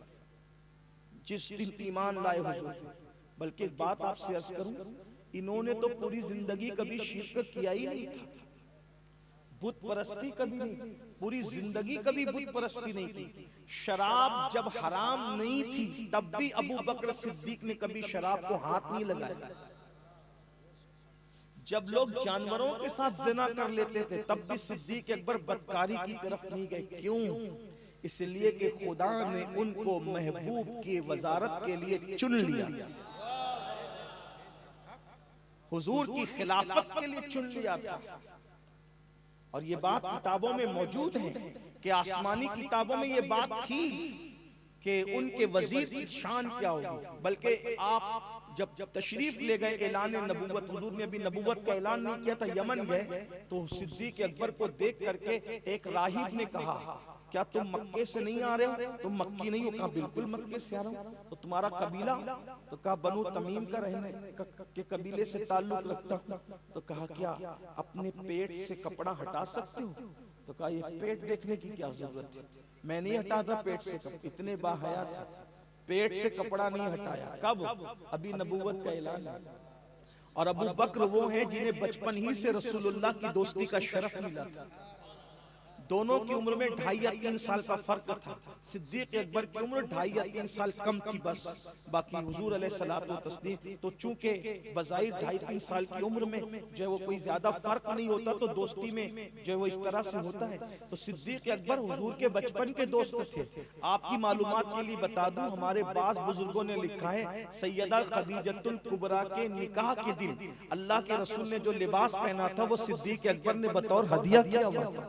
जिस दिन ईमान लाए हुजूर, बल्कि एक बात आपसे अर्ज करूं, इन्होंने तो पूरी जिंदगी कभी शिर्क किया ही नहीं था, बुत परस्ती कभी नहीं, पूरी जिंदगी कभी बुत परस्ती नहीं की। शराब जब हराम नहीं थी तब भी अबू बकर सिद्दीक ने कभी शराब को हाथ नहीं लगाया। जब लोग जानवरों के साथ जिना कर लेते थे तब भी सिद्दीक अकबर बदकारी की तरफ नहीं गए। क्यों? इसलिए कि खुदा ने उनको महबूब की वजारत के लिए चुन लिया, हुजूर की खिलाफत के लिए चुन लिया था। और ये बात किताबों में मौजूद है कि आसमानी किताबों में ये बात थी कि उनके वजीर की शान क्या होगी, बल्कि आप जब तशरीफ ले गए ऐलान नबूवत, हुजूर ने अभी नबूवत का ऐलान नहीं किया था, यमन गए तो सिद्दीक अकबर को देख करके एक राहिब ने कहा, क्या तुम मक्के से नहीं आ रहे हो, तुम मक्की नहीं हो? कहा बिल्कुल मक्के से आ रहा हूं। तो तुम्हारा कबीला? तो कहा बनु तमीम का रहने के कबीले से ताल्लुक रखता हूं। तो कहा क्या अपने पेट से कपड़ा हटा सकते हो? तो कहा ये पेट देखने की क्या जरूरत है, मैं नहीं हटाता पेट से कपड़ा, इतने बाहया था, पेट से कपड़ा नहीं हटाया। कब? अभी नबूवत का ऐलान। और अबू बकर वो हैं जिन्हें बचपन ही से रसूलुल्लाह की दोस्ती का शरफ मिला था। दोनों की उम्र में 2.5 या 3 साल का फर्क था। सिद्दीक अकबर की उम्र 2.5 या 3 साल कम थी बस, बाकी हुजूर अलैहिस्सलातु व तस्लीम तो चूंकि बजाहिर 2.5-3 साल की उम्र में जो वो कोई ज्यादा फर्क नहीं होता, तो दोस्ती में जो वो इस तरह से होता है। तो सिद्दीक अकबर हुजूर के बचपन के दोस्त थे। आपकी मालूमात के लिए बता दूं, हमारे बाज़ बुजुर्गों ने लिखा है सैयदा खदीजतुल कुबरा के निकाह के दिन अल्लाह के रसूल ने जो लिबास पहना था वो सिद्दीक अकबर ने बतौर हदिया किया हुआ था।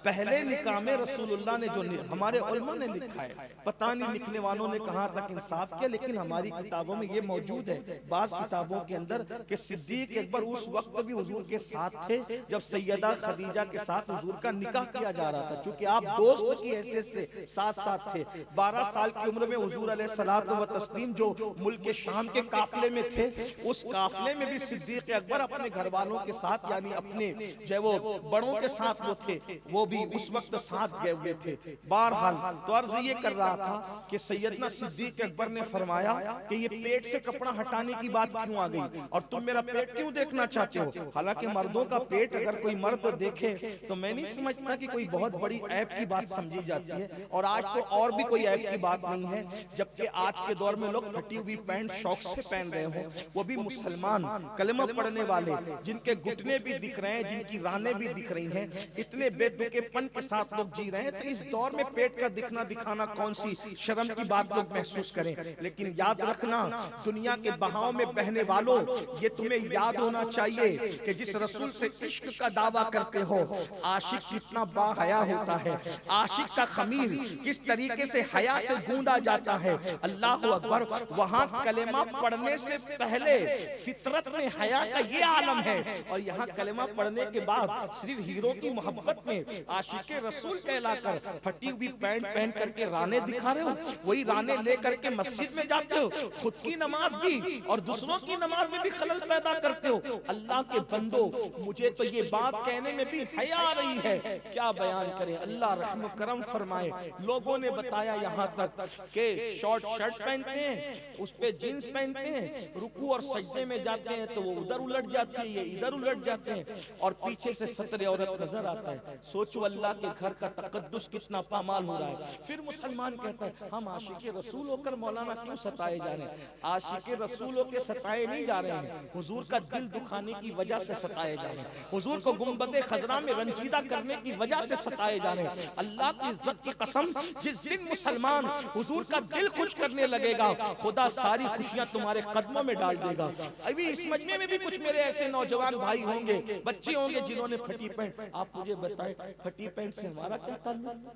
पहले निकाह में रसूलुल्लाह ने जो हमारे उलमा ने लिखा है, पता नहीं लिखने वालों ने कहां तक इंसाफ किया, लेकिन हमारी किताबों में ये मौजूद है, बाज़ किताबों के अंदर, कि सिद्दीक अकबर उस वक्त भी हुजूर के साथ थे जब सैयदा खदीजा के साथ हुजूर का निकाह किया जा रहा था। क्योंकि आप दोस्त की हैसियत से साथ साथ थे। 12 साल की उम्र में हुजूर अलैहिस्सलातु व तस्लीम जो मुल्क के शाम के काफिले में थे, उस काफिले में भी सिद्दीक अकबर अपने घर वालों के साथ, यानी अपने जो वो बड़ों के साथ वो थे, वो भी उस वक्त साथ गए हुए थे। बहरहाल तो अर्ज ये कर रहा था कि सैयदना सिद्दीक अकबर ने फरमाया कि ये पेट से कपड़ा हटाने की बात क्यों आ गई, और तुम मेरा पेट क्यों देखना चाहते हो? हालांकि मर्दों का पेट अगर कोई मर्द देखे तो मैं नहीं समझता कि कोई बहुत बड़ी ऐब की बात समझी जाती है, और आज तो और भी कोई ऐब की बात नहीं है। जबकि आज के दौर में लोग फटी हुई पैंट शौक से पहन रहे हो, वो भी मुसलमान कलमा पढ़ने वाले, जिनके घुटने भी दिख रहे हैं, जिनकी रानें भी दिख रही हैं, इतने बेदुकेपन के साथ लोग जी रहे हैं। तो इस दौर में पेट का दिखना दिखाना कौन सी शर्म की बात लोग महसूस करें। लेकिन याद रखना, दुनिया के बहाव में बहने वालों, ये तुम्हें याद होना चाहिए कि जिस रसूल से इश्क का दावा करते हो, आशिक कितना बाहया होता है, आशिक का खमीर किस तरीके से हया से गूंदा जाता है। अल्लाह अकबर। वहां कलेमा पढ़ने से पहले फितरत में हया का ये आलम है, और यहाँ कलेमा पढ़ने के बाद सिर्फ हीरो की मोहब्बत में आशिक रसूल कहलाकर फटी हुई पैंट पहन करके राने दिखा रहे हो, वही राने ले करके मस्जिद में जाते हो, खुद की नमाज भी और दूसरों की नमाज में भी खलल पैदा करते हो। अल्लाह के बंदो, मुझे तो ये बात कहने में भी हया आ रही है, क्या बयान करें। अल्लाह रहम करम फरमाए। लोगों ने बताया यहाँ तक कि शॉर्ट शर्ट पहनते हैं, उस पे जींस पहनते हैं, रुकू और सजदे में जाते हैं तो वो उधर उलट जाती है, ये इधर उलट जाते हैं, और पीछे से सतरे औरत नजर आता है। सोचो अल्लाह के घर का तकद्दुस कितना पामाल हो रहा है। फिर मुसलमान कहता है हम आशिक रसूल होकर मौलाना क्यों सताए जा रहे हैं? आशिक रसूल होकर सताए नहीं जा रहे हैं, हुजूर का दिल दुखाने की वजह से सताए जा रहे हैं, हुजूर को गुंबदे खजरा में रंजीदा करने की वजह से सताए जा रहे हैं। अल्लाह की इज्जत की कसम, जिस दिन मुसलमान हुजूर का दिल खुश करने लगेगा, खुदा सारी खुशियां तुम्हारे कदमों में डाल देगा। अभी इस मजमे में भी कुछ मेरे ऐसे नौजवान भाई होंगे, बच्चे होंगे, जिन्होंने फटी पैंट, आप मुझे बताएं फटी पैंट से हमारा क्या ताल्लुक?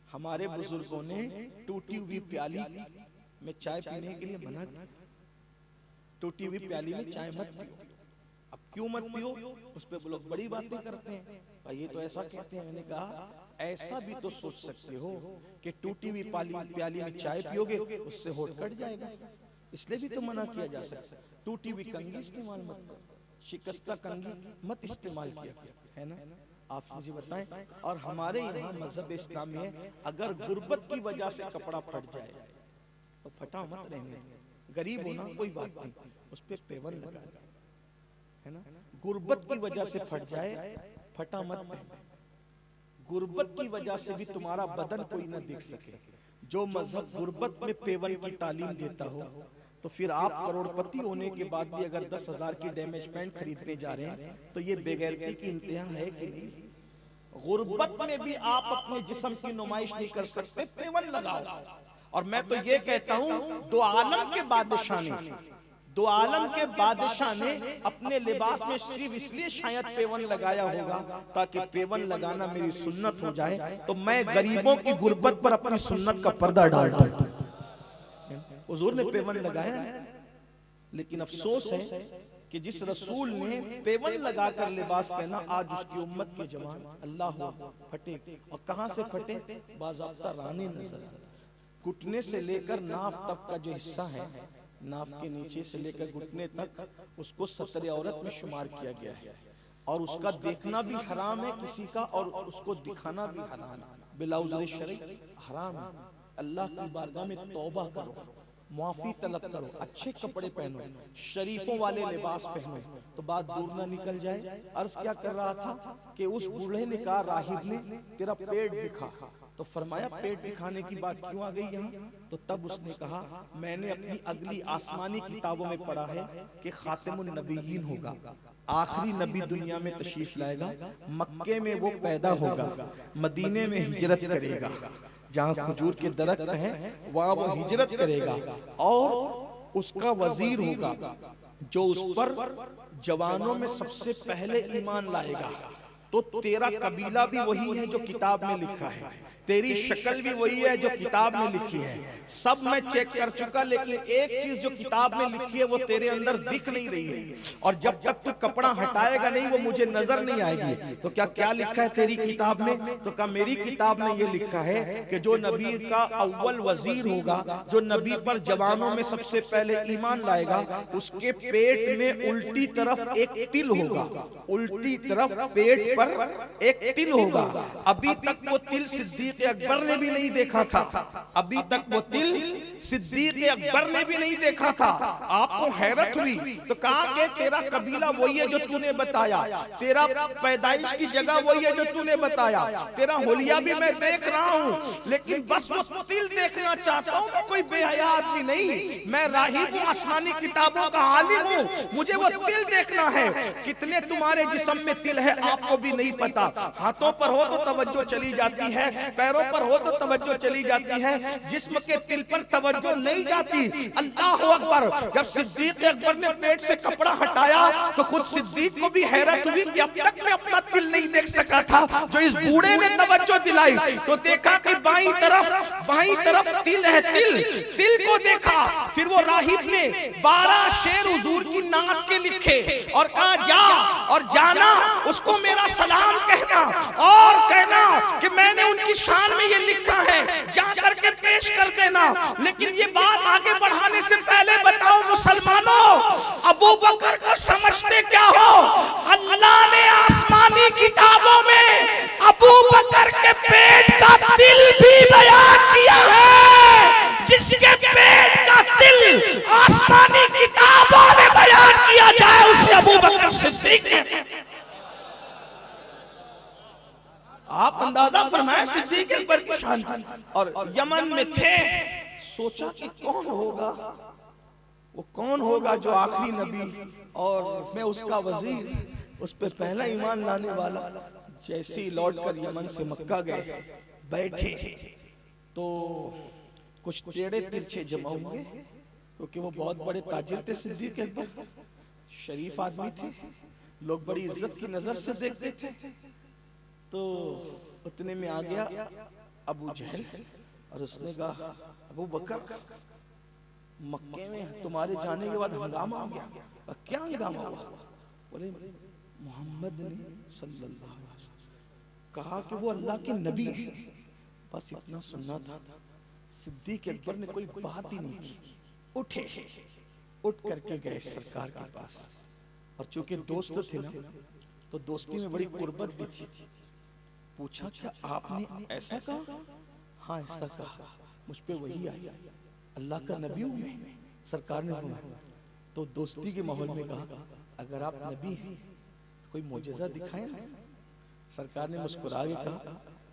हमारे बुजुर्गों ने टूटी हुई प्याली में चाय पीने के लिए मना किया, टूटी हुई प्याली में चाय मत पियो। अब क्यों मत पियो? उस पे वो लोग बड़ी बातें करते हैं, ये तो ऐसा कहते हैं। मैंने कहा ऐसा भी तो सोच सकते हो कि टूटी हुई प्याली में चाय पियोगे उससे होठ कट जाएगा, इसलिए भी तो मना किया जा सकता है। टूटी हुई कंघी इस्तेमाल मत करो, शिकस्ता कंघी मत इस्तेमाल किया, है ना? आप मुझे बताएं। और हमारे यहाँ मजहब इस्लाम में अगर गुर्बत की वजह से कपड़ा फट जाए तो फटा मत रहने, गरीब होना कोई बात नहीं, उस पे पेवर लगा, है ना? गुर्बत की वजह से फट जाए, फटा मत पहने। गुर्बत की वजह से भी तुम्हारा बदन कोई ना देख सके। जो मजहब गुर्बत में पेवर की तालीम देता हो, तो फिर आप करोड़पति होने के बाद भी अगर 10,000 की डैमेज पैंट खरीदने जा रहे हैं तो ये बेगैरती की इंतहा है कि नहीं? गुर्बत में भी आप अपने जिस्म की नुमाइश नहीं कर सकते, पेवन लगाओ। और मैं तो ये कहता हूं, दो आलम के बादशाह ने, दो आलम के बादशाह ने अपने लिबास में सिर्फ इसलिए शायद पेवन लगाया होगा ताकि पेवन लगाना मेरी सुन्नत हो जाए, तो मैं गरीबों की गुर्बत पर अपनी सुन्नत का पर्दा डालता हूं। हुजूर ने पेवन लगाया, लेकिन अफसोस है कि जिस रसूल ने पेवन लगाकर लिबास पहना, आज उसकी उम्मत के जवान अल्लाह फटे। और कहां से फटे? बाज़ाब्ता रानी नजर, घुटने से लेकर नाफ तक का जो हिस्सा है, नाफ के नीचे से लेकर घुटने तक, उसको सतरे औरत में शुमार किया गया है। और उसका देखना भी हराम है किसी का, और उसको दिखाना भी हराम है, बिलाउज़ शरई हराम है। अल्लाह की बारगाह में तौबा करो, मुआफी तलब करो, अच्छे कपड़े पहनो, शरीफों वाले लिबास पहनो, तो बात दूर ना निकल जाए। अर्ज क्या कर रहा था कि उस बूढ़े ने कहा, राहिब ने, तेरा पेट दिखा। तो फरमाया पेट दिखाने की बात क्यों आ गई यहाँ? तो तब उसने कहा, मैंने अपनी अगली आसमानी किताबों में पढ़ा है कि खातिमुन नबीयीन होगा, आखिरी नबी दुनिया में तशरीफ लाएगा, मक्के में वो पैदा होगा, मदीने में हिजरत करेगा, जहाँ खजूर के दरख्त हैं वहाँ वो हिजरत करेगा, और उसका वजीर होगा जो उस पर जवानों में सबसे पहले ईमान लाएगा। तो तेरा कबीला भी वही है जो किताब में लिखा है, तेरी शक्ल भी वही है जो किताब में लिखी है, सब मैं चेक कर चुका, लेकिन एक चीज जो किताब में लिखी है वो तेरे अंदर दिख नहीं रही है, और जब तक तू कपड़ा हटाएगा नहीं वो मुझे नजर नहीं आएगी। तो क्या लिखा है तेरी किताब में? तो क्या मेरी किताब में ये लिखा है कि जो नबी का अव्वल वजीर होगा, जो नबी पर जवानों में सबसे पहले ईमान लाएगा, उसके पेट में उल्टी तरफ एक तिल होगा, उल्टी तरफ पेट पर एक तिल होगा। अभी तक वो तिल सिद्दीक अकबर ने भी नहीं देखा था, अभी तक वो तिल सिद्दीक अकबर ने भी नहीं देखा था। आपको हैरत हुई तो कहा कि तेरा कबीला वही है जो तूने बताया, तेरा पैदाइश की जगह वही है जो तूने बताया, तेरा होलिया भी मैं देख रहा हूँ, लेकिन बस वो तिल देखना चाहता हूँ। मैं कोई बेहया आदमी नहीं, मैं राहिब हूँ, आसमानी किताबों का आलिम हूँ, मुझे वो तिल देखना है। कितने तुम्हारे जिस्म में तिल है आपको भी नहीं पता। हाथों पर हो तो तवज्जो चली जाती है, पैरों पर हो तो तवज्जो चली जाती है, जिस्म के तिल पर तवज्जो नहीं जाती। अल्लाह अकबर। जब सिद्दीक अकबर ने पेट से कपड़ा हटाया तो खुद सिद्दीक को भी हैरत हुई कि अब तक मैं अपना तिल नहीं देख सका था, जो इस बूढ़े ने तवज्जो दिलाई। तो देखा कि बाईं तरफ तिल है, तिल को देखा। फिर वो राहिब ने 12 शेर हुजूर की नात के लिखे और कहा, जा और जाना उसको मेरा सलाम कहना और कहना कि मैंने उनकी शान में ये लिखा है, जा करके पेश कर देना। लेकिन ये बात आगे बढ़ाने से पहले बताओ मुसलमानों, अबू बकर को समझते क्या हो? अल्लाह ने आसमानी किताबों में अबू बकर के पेट का तिल भी बयान किया है। जिसके पेट का तिल आसमानी किताबों में बयान किया जाए उसे अबू बकर सिद्दीक कहते हैं। आप अंदाजा फरमाए सिद्दीक अकबर की शान। और यमन में थे, सोचा कि कौन होगा, वो कौन होगा जो आखिरी नबी और मैं उसका वजीर, उस पे पहला ईमान लाने वाला। जैसे ही लौट कर यमन से मक्का गए, बैठे तो कुछ टेढ़े तिरछे जमा हुए, क्योंकि वो बहुत बड़े ताजिर थे। सिद्दीक अकबर शरीफ आदमी थे, लोग बड़ी इज्जत की नजर से देखते थे। तो उतने में आ गया अबू जहल और उसने कहा, अबू बकर, मक्के में तुम्हारे जाने के बाद हंगामा हो गया। क्या हंगामा हुआ? बोले मोहम्मद ने सल्लल्लाहु अलैहि वसल्लम कहा कि वो अल्लाह के नबी है। बस इतना सुनना था। सिद्दीक अकबर ने कोई बात ही नहीं की, उठ करके गए सरकार के पास। और चूंकि दोस्त थे ना, तो दोस्ती में बड़ी कुर्बत भी थी। पूछा, क्या आपने ऐसा कहा? हाँ ऐसा कहा, मुझ पे वही आई, अल्लाह का नबी हूं मैं, सरकार ने फरमाया। तो दोस्ती के माहौल में कहा, अगर आप नबी हैं तो कोई मोजेज़ा दिखाएं ना। सरकार ने मुस्कुरा के कहा,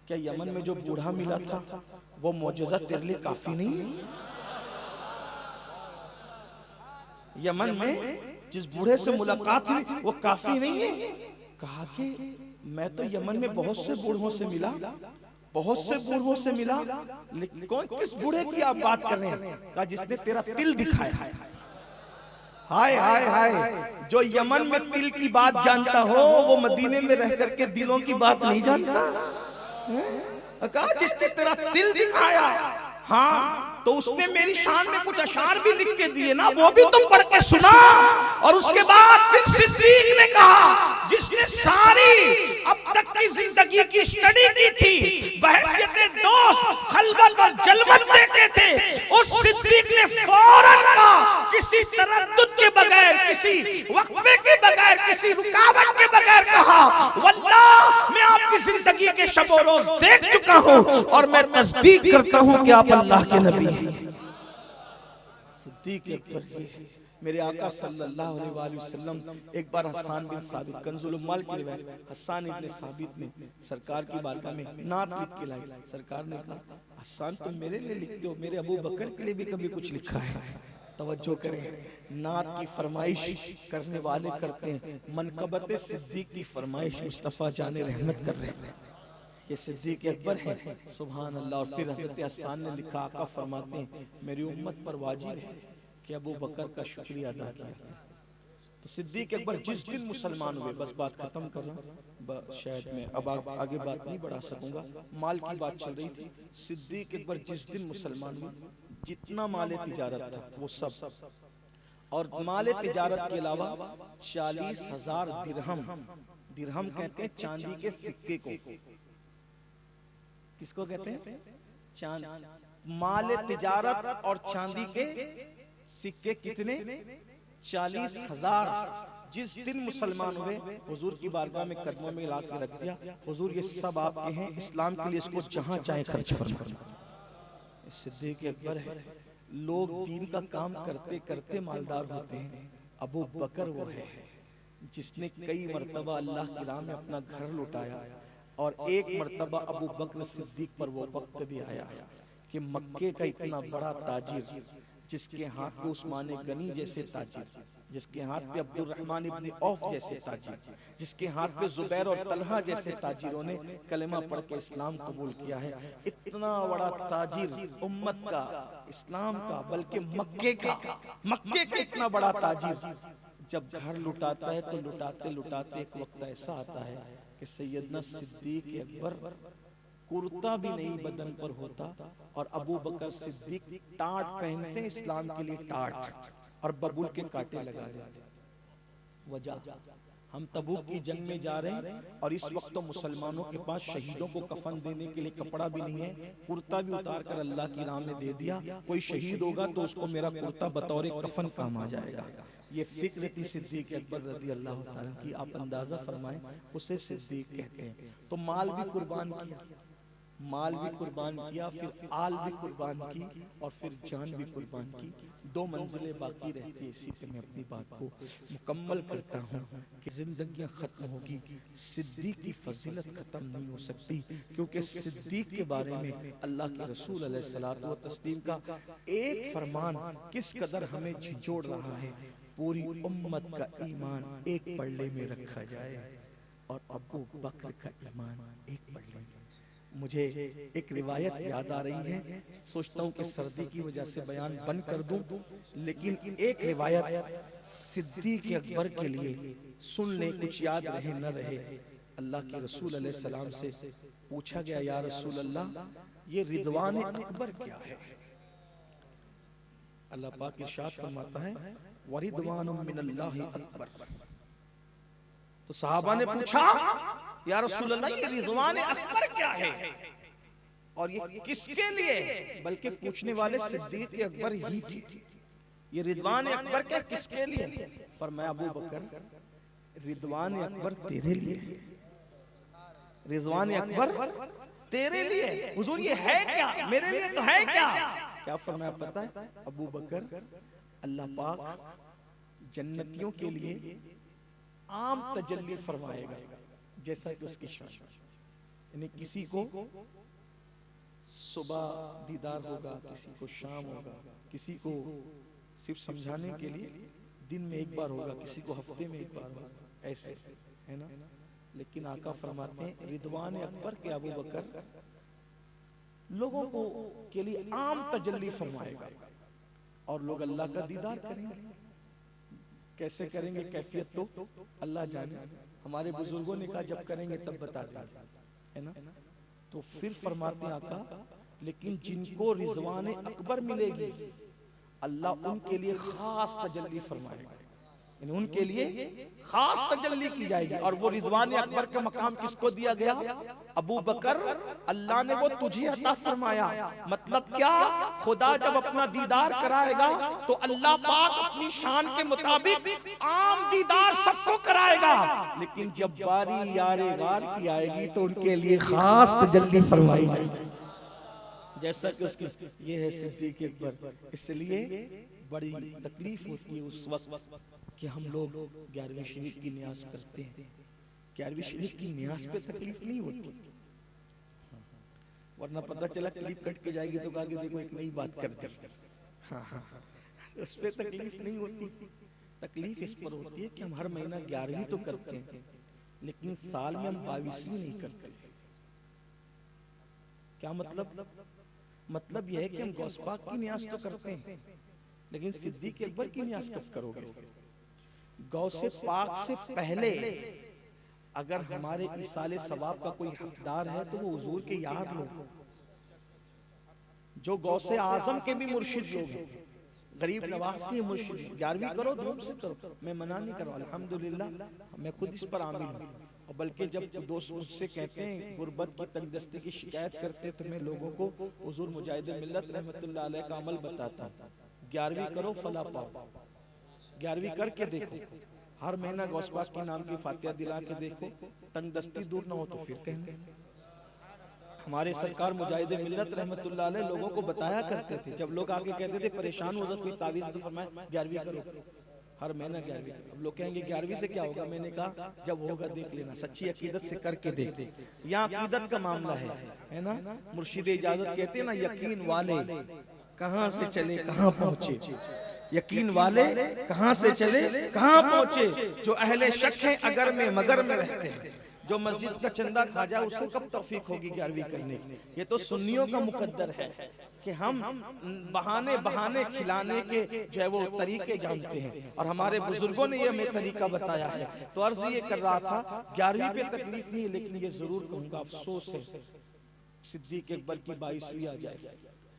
क्या यमन में जो बूढ़ा मिला था वो मोजेज़ा तेरे लिए काफी नहीं है? यमन में जिस बूढ़े से मुलाकात हुई वो काफी नहीं है? कहा कि मैं तो यमन में बहुत से बूढ़ों से मिला, बहुत से बूढ़ों से मिला, लेकिन किस बूढ़े की आप बात कर रहे हैं? कहा जिसने तेरा तिल दिखाया। हाय हाय हाय, जो यमन में तिल की बात जानता हो वो मदीने में रह करके दिलों की बात नहीं जानता। कहा जिसने तेरा दिल दिखाया, हाँ, तो उसने मेरी शान में कुछ अशार भी लिख के दिए ना, वो भी तुम पढ़ के सुना। और उसके बाद फिर सिद्दीक ने कहा, जिसने सारी अब तक की जिंदगी की स्टडी की थी, बहसियत दोस्त खलवत और जलवत देखे थे, उस सिद्दीक ने फौरन कहा, किसी तरद्दुद के बगैर, किसी वक्फे के बगैर, किसी रुकावट के बगैर कहा, वल्लाह मैं आपकी जिंदगी के शबो रोज देख चुका हूं और मैं तस्दीक करता हूं कि आप अल्लाह के नबी हैं। सिद्दीक अकबर ये मेरे आका सल्लल्लाहु अलैहि वसल्लम, एक बार हस्सान बिन साबित, कंजुल उम्माल की रिवायत, हस्सान इब्ने साबित ने सरकार की बारगाह में नात लिख के लाई। सरकार ने कहा, हस्सान तुम मेरे लिए लिखते हो, मेरे अबू बकर के लिए भी कभी कुछ लिखा है? तवज्जो करें, नात की फरमाइश करने वाले करते हैं, मनकबत सिद्दीक की फरमाइश मुस्तफा जाने रहमत कर रहे हैं। ये सिद्दीक अकबर है, सुभान अल्लाह। और फिर हजरत हस्सान ने लिखा, आका फरमाते हैं मेरी उम्मत पर वाजिब है कि अबू बकर का शुक्रिया अदा किया। तो सिद्दीक अकबर जिस दिन मुसलमान हुए, बस बात खत्म कर रहा हूँ, शायद मैं अब आगे बात नहीं बढ़ा सकूंगा, माल की बात चल रही थी। सिद्दीक अकबर जिस दिन मुसलमान हुए, जितना माल तिजारत था वो सब, और माल तिजारत के अलावा 40,000 दिरहम, दिरहम कहते हैं चांदी के सिक्के को, किसको कहते हैं? चांद, माल तिजारत और चांदी के सिक्के कितने? 40,000। जिस दिन मुसलमान हुए, हुजूर की बारगाह में कदमों में ला के रख दिया, हुजूर ये सब आपके हैं, इस्लाम के लिए इसको जहां चाहे खर्च फरमाइए। सिद्दीक अकबर है। लोग दीन का काम करते करते मालदार होते हैं, अबू बकर वो है जिसने कई मर्तबा अल्लाह की राह में अपना घर लुटाया, और एक मर्तबा अबू बकर सिद्दीक पर वो वक्त भी आया कि मक्के का इतना बड़ा ताजिर, जिसके हाथ पे उस्मान गनी जैसे ताजिर, जिसके हाथ पे अब्दुल रहमान इब्ने औफ जैसे ताजिर, जिसके हाथ पे जुबैर और तलहा जैसे ताजिरों ने कलेमा पढ़ के इस्लाम कबूल किया है, इतना बड़ा ताजिर उम्मत का, इस्लाम का, बल्कि मक्के का इतना बड़ा ताजिर जब घर लुटाता है तो लुटाते लुटाते एक वक्त ऐसा आता है कि सैयदना सिद्दीक अकबर कुर्ता भी नहीं बदन पर होता, और अबू बकर सिद्दीक टाट पहनते हैं इस्लाम के लिए, टाट, और बबूल के कांटे लगा देते। वजह, हम तबूक की जंग में जा रहे हैं और इस वक्त तो मुसलमानों के पास शहीदों को कफन देने के लिए कपड़ा भी नहीं है, कुर्ता भी उतार कर अल्लाह की राह में दे दिया, कोई शहीद होगा तो उसको मेरा कुर्ता बतौर कफन काम आ जाएगा। ये फिक्र थी सिद्दीक अकबर रज़ी अल्लाह ताला की। आप अंदाजा फरमाएं, उसे सिद्दीक कहते हैं। तो माल भी कुर्बान किया, माल भी कुर्बान किया, फिर आल भी कुर्बान की, और फिर जान भी कुर्बान की। 2 मंजिलें बाकी रहती है, इसी पे मैं अपनी बात को मुकम्मल करता हूँ कि जिंदगियां खत्म होगी, सिद्दीक की फजीलत खत्म नहीं हो सकती, क्योंकि सिद्दीक के बारे में अल्लाह के रसूल अलैहिस्सलातु व तस्लीम का एक फरमान किस कदर हमें झिझोड़ रहा है, पूरी उम्मत का ईमान एक पल्ले में रखा जाए और अबू बकर का ईमान एक पल्ले में। मुझे एक रिवायत याद आ रही है, सोचता हूँ कि सर्दी की वजह से बयान बंद कर दूं, लेकिन एक रिवायत सिद्दीक अकबर के लिए सुन ले, कुछ याद रहे न रहे। अल्लाह के रसूल अलैहि सलाम से पूछा गया, या रसूल अल्लाह, ये रिदवान अकबर क्या है? अल्लाह पाक इरशाद फरमाता है, वरिदवानुम मिनल्लाहि अकबर। तो सहाबा ने पूछा, या रसूल अल्लाह, ये रिदवान अकबर क्या है और ये किसके लिए? बल्कि पूछने वाले सिद्दीक अकबर ही थे। ये रिदवान अकबर क्या किसके लिए? फरमाया, अबू बकर, रिदवान अकबर तेरे लिए, रिदवान अकबर तेरे लिए। हुजूर ये है क्या? मेरे लिए तो है क्या? क्या फरमाया पता है? अबू बकर, अल्लाह पाक जन्नतियों के लिए आम तजल्ली फरमाएगा जैसा कि उसकी शान, यानी किसी को सुबह दीदार होगा, किसी को शाम होगा, किसी को सिर्फ समझाने के लिए दिन में एक बार होगा, किसी को हफ्ते में एक बार होगा, ऐसे है ना। लेकिन आका फरमाते हैं, रिदवान अकबर के अबू बकर लोगों को के लिए आम तजल्ली फरमाएगा और लोग अल्लाह का दीदार करेंगे। कैसे करेंगे कैफियत तो अल्लाह जाने। हमारे बुजुर्गों ने कहा जब करेंगे तब बता देंगे, है ना। तो फिर फरमाते हैं आका, लेकिन जिनको रिजवान अकबर मिलेगी अल्लाह उनके लिए खास तजल्ली फरमाएगा, उनके लिए खास तजल्ली की जाएगी। और वो रिजवान अकबर का मकाम किसको दिया गया? अबू बकर, अल्लाह ने वो तुझे अता फरमाया। मतलब क्या? खुदा जब अपना दीदार कराएगा तो अल्लाह पाक अपनी शान के मुताबिक आम दीदार सबको कराएगा, लेकिन जब बारी यारे गार की आएगी तो उनके लिए खास तजल्ली फरमाई जाएगी, जैसा कि उसकी ये है सिद्दीक अकबर। इसलिए बड़ी तकलीफ होती है उस वक्त कि हम लोग 11वीं शरीफ की न्यास करते हैं। 11वीं शरीफ की न्यास पे तकलीफ नहीं होती, वरना पता चला क्लिप कट के जाएगी तो आगे देखो एक नई बात करते हैं। हाँ, उस पे तकलीफ नहीं होती। तकलीफ इस पर होती है कि हम हर महीना 11वीं तो करते हैं, लेकिन साल में हम 22वीं नहीं करते। क्या मतलब? मतलब यह है कि हम गौस पाक की न्यास तो करते हैं, लेकिन सिद्दीक अकबर की न्यास कब करोगे? गौसे पाक से पहले अगर हमारे इसाले सवाब का कोई हकदार है तो वो हुजूर के यार लोग, जो गौसे आजम के भी मुर्शिद लोग हैं, गरीब नवाज के मुर्शिद। 11वीं करो, धूम से करो, मैं मना नहीं कर रहा, अल्हम्दुलिल्लाह मैं खुद इस पर आमिल हूँ। और बल्कि जब दोस्त मुझसे कहते हैं गुर्बत की तंगदस्ती की शिकायत करते तो मैं लोगों को हुजूर मुजाहिद मिल्लत रहमतुल्लाह अलैह का अमल बताता हूँ। 11वीं करो फला पाओ, 11वीं करके देखो, हर महीना गौस पाक के नाम की फातिहा दिला के देखो, तंगदस्ती दूर ना हो तो फिर कहना। हमारे सरकार मुजाहिद मिल्लत रहमतुल्लाह अलैह लोगों को बताया करते थे, जब लोग आगे कहते थे परेशान हो जाए कोई तावीज़ तो फरमाए 11वीं करो, हर महीना 11वीं। अब लोग कहेंगे 11वीं से क्या होगा? मैंने कहा जब होगा देख लेना, सच्ची अकीदत से करके देख। यहाँ अकीदत का मामला है ना। मुर्शिद इजाजत कहते हैं ना, यकीन वाले कहाँ से चले कहाँ पहुँचे, यकीन वाले कहाँ से चले कहाँ पहुँचे, जो अहले शक हैं अगर में मगर में रहते हैं, जो मस्जिद का चंदा खा जाए उसको कब तौफीक होगी 11वीं करने की? ये तो सुन्नियों का मुकद्दर है कि हम बहाने बहाने खिलाने के जो है वो तरीके जानते हैं, और हमारे बुजुर्गों ने ये हमें तरीका बताया है। तो अर्ज ये कर रहा था 11वीं पे तकलीफ नहीं है, लेकिन ये जरूर कहूंगा अफसोस है सिद्दीक अकबर की 22वीं आ जाए,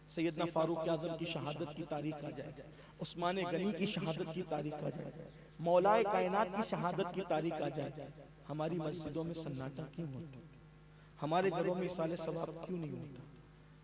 सैयदना फारूक आजम की शहादत की तारीख आ जाए, उस्मान गनी की शहादत की तारीख आ जाए, मौलाए कायनात की शहादत की तारीख आ जाए, हमारी मस्जिदों में सन्नाटा क्यों होता? हमारे घरों में इसाले सवाब क्यों नहीं होता?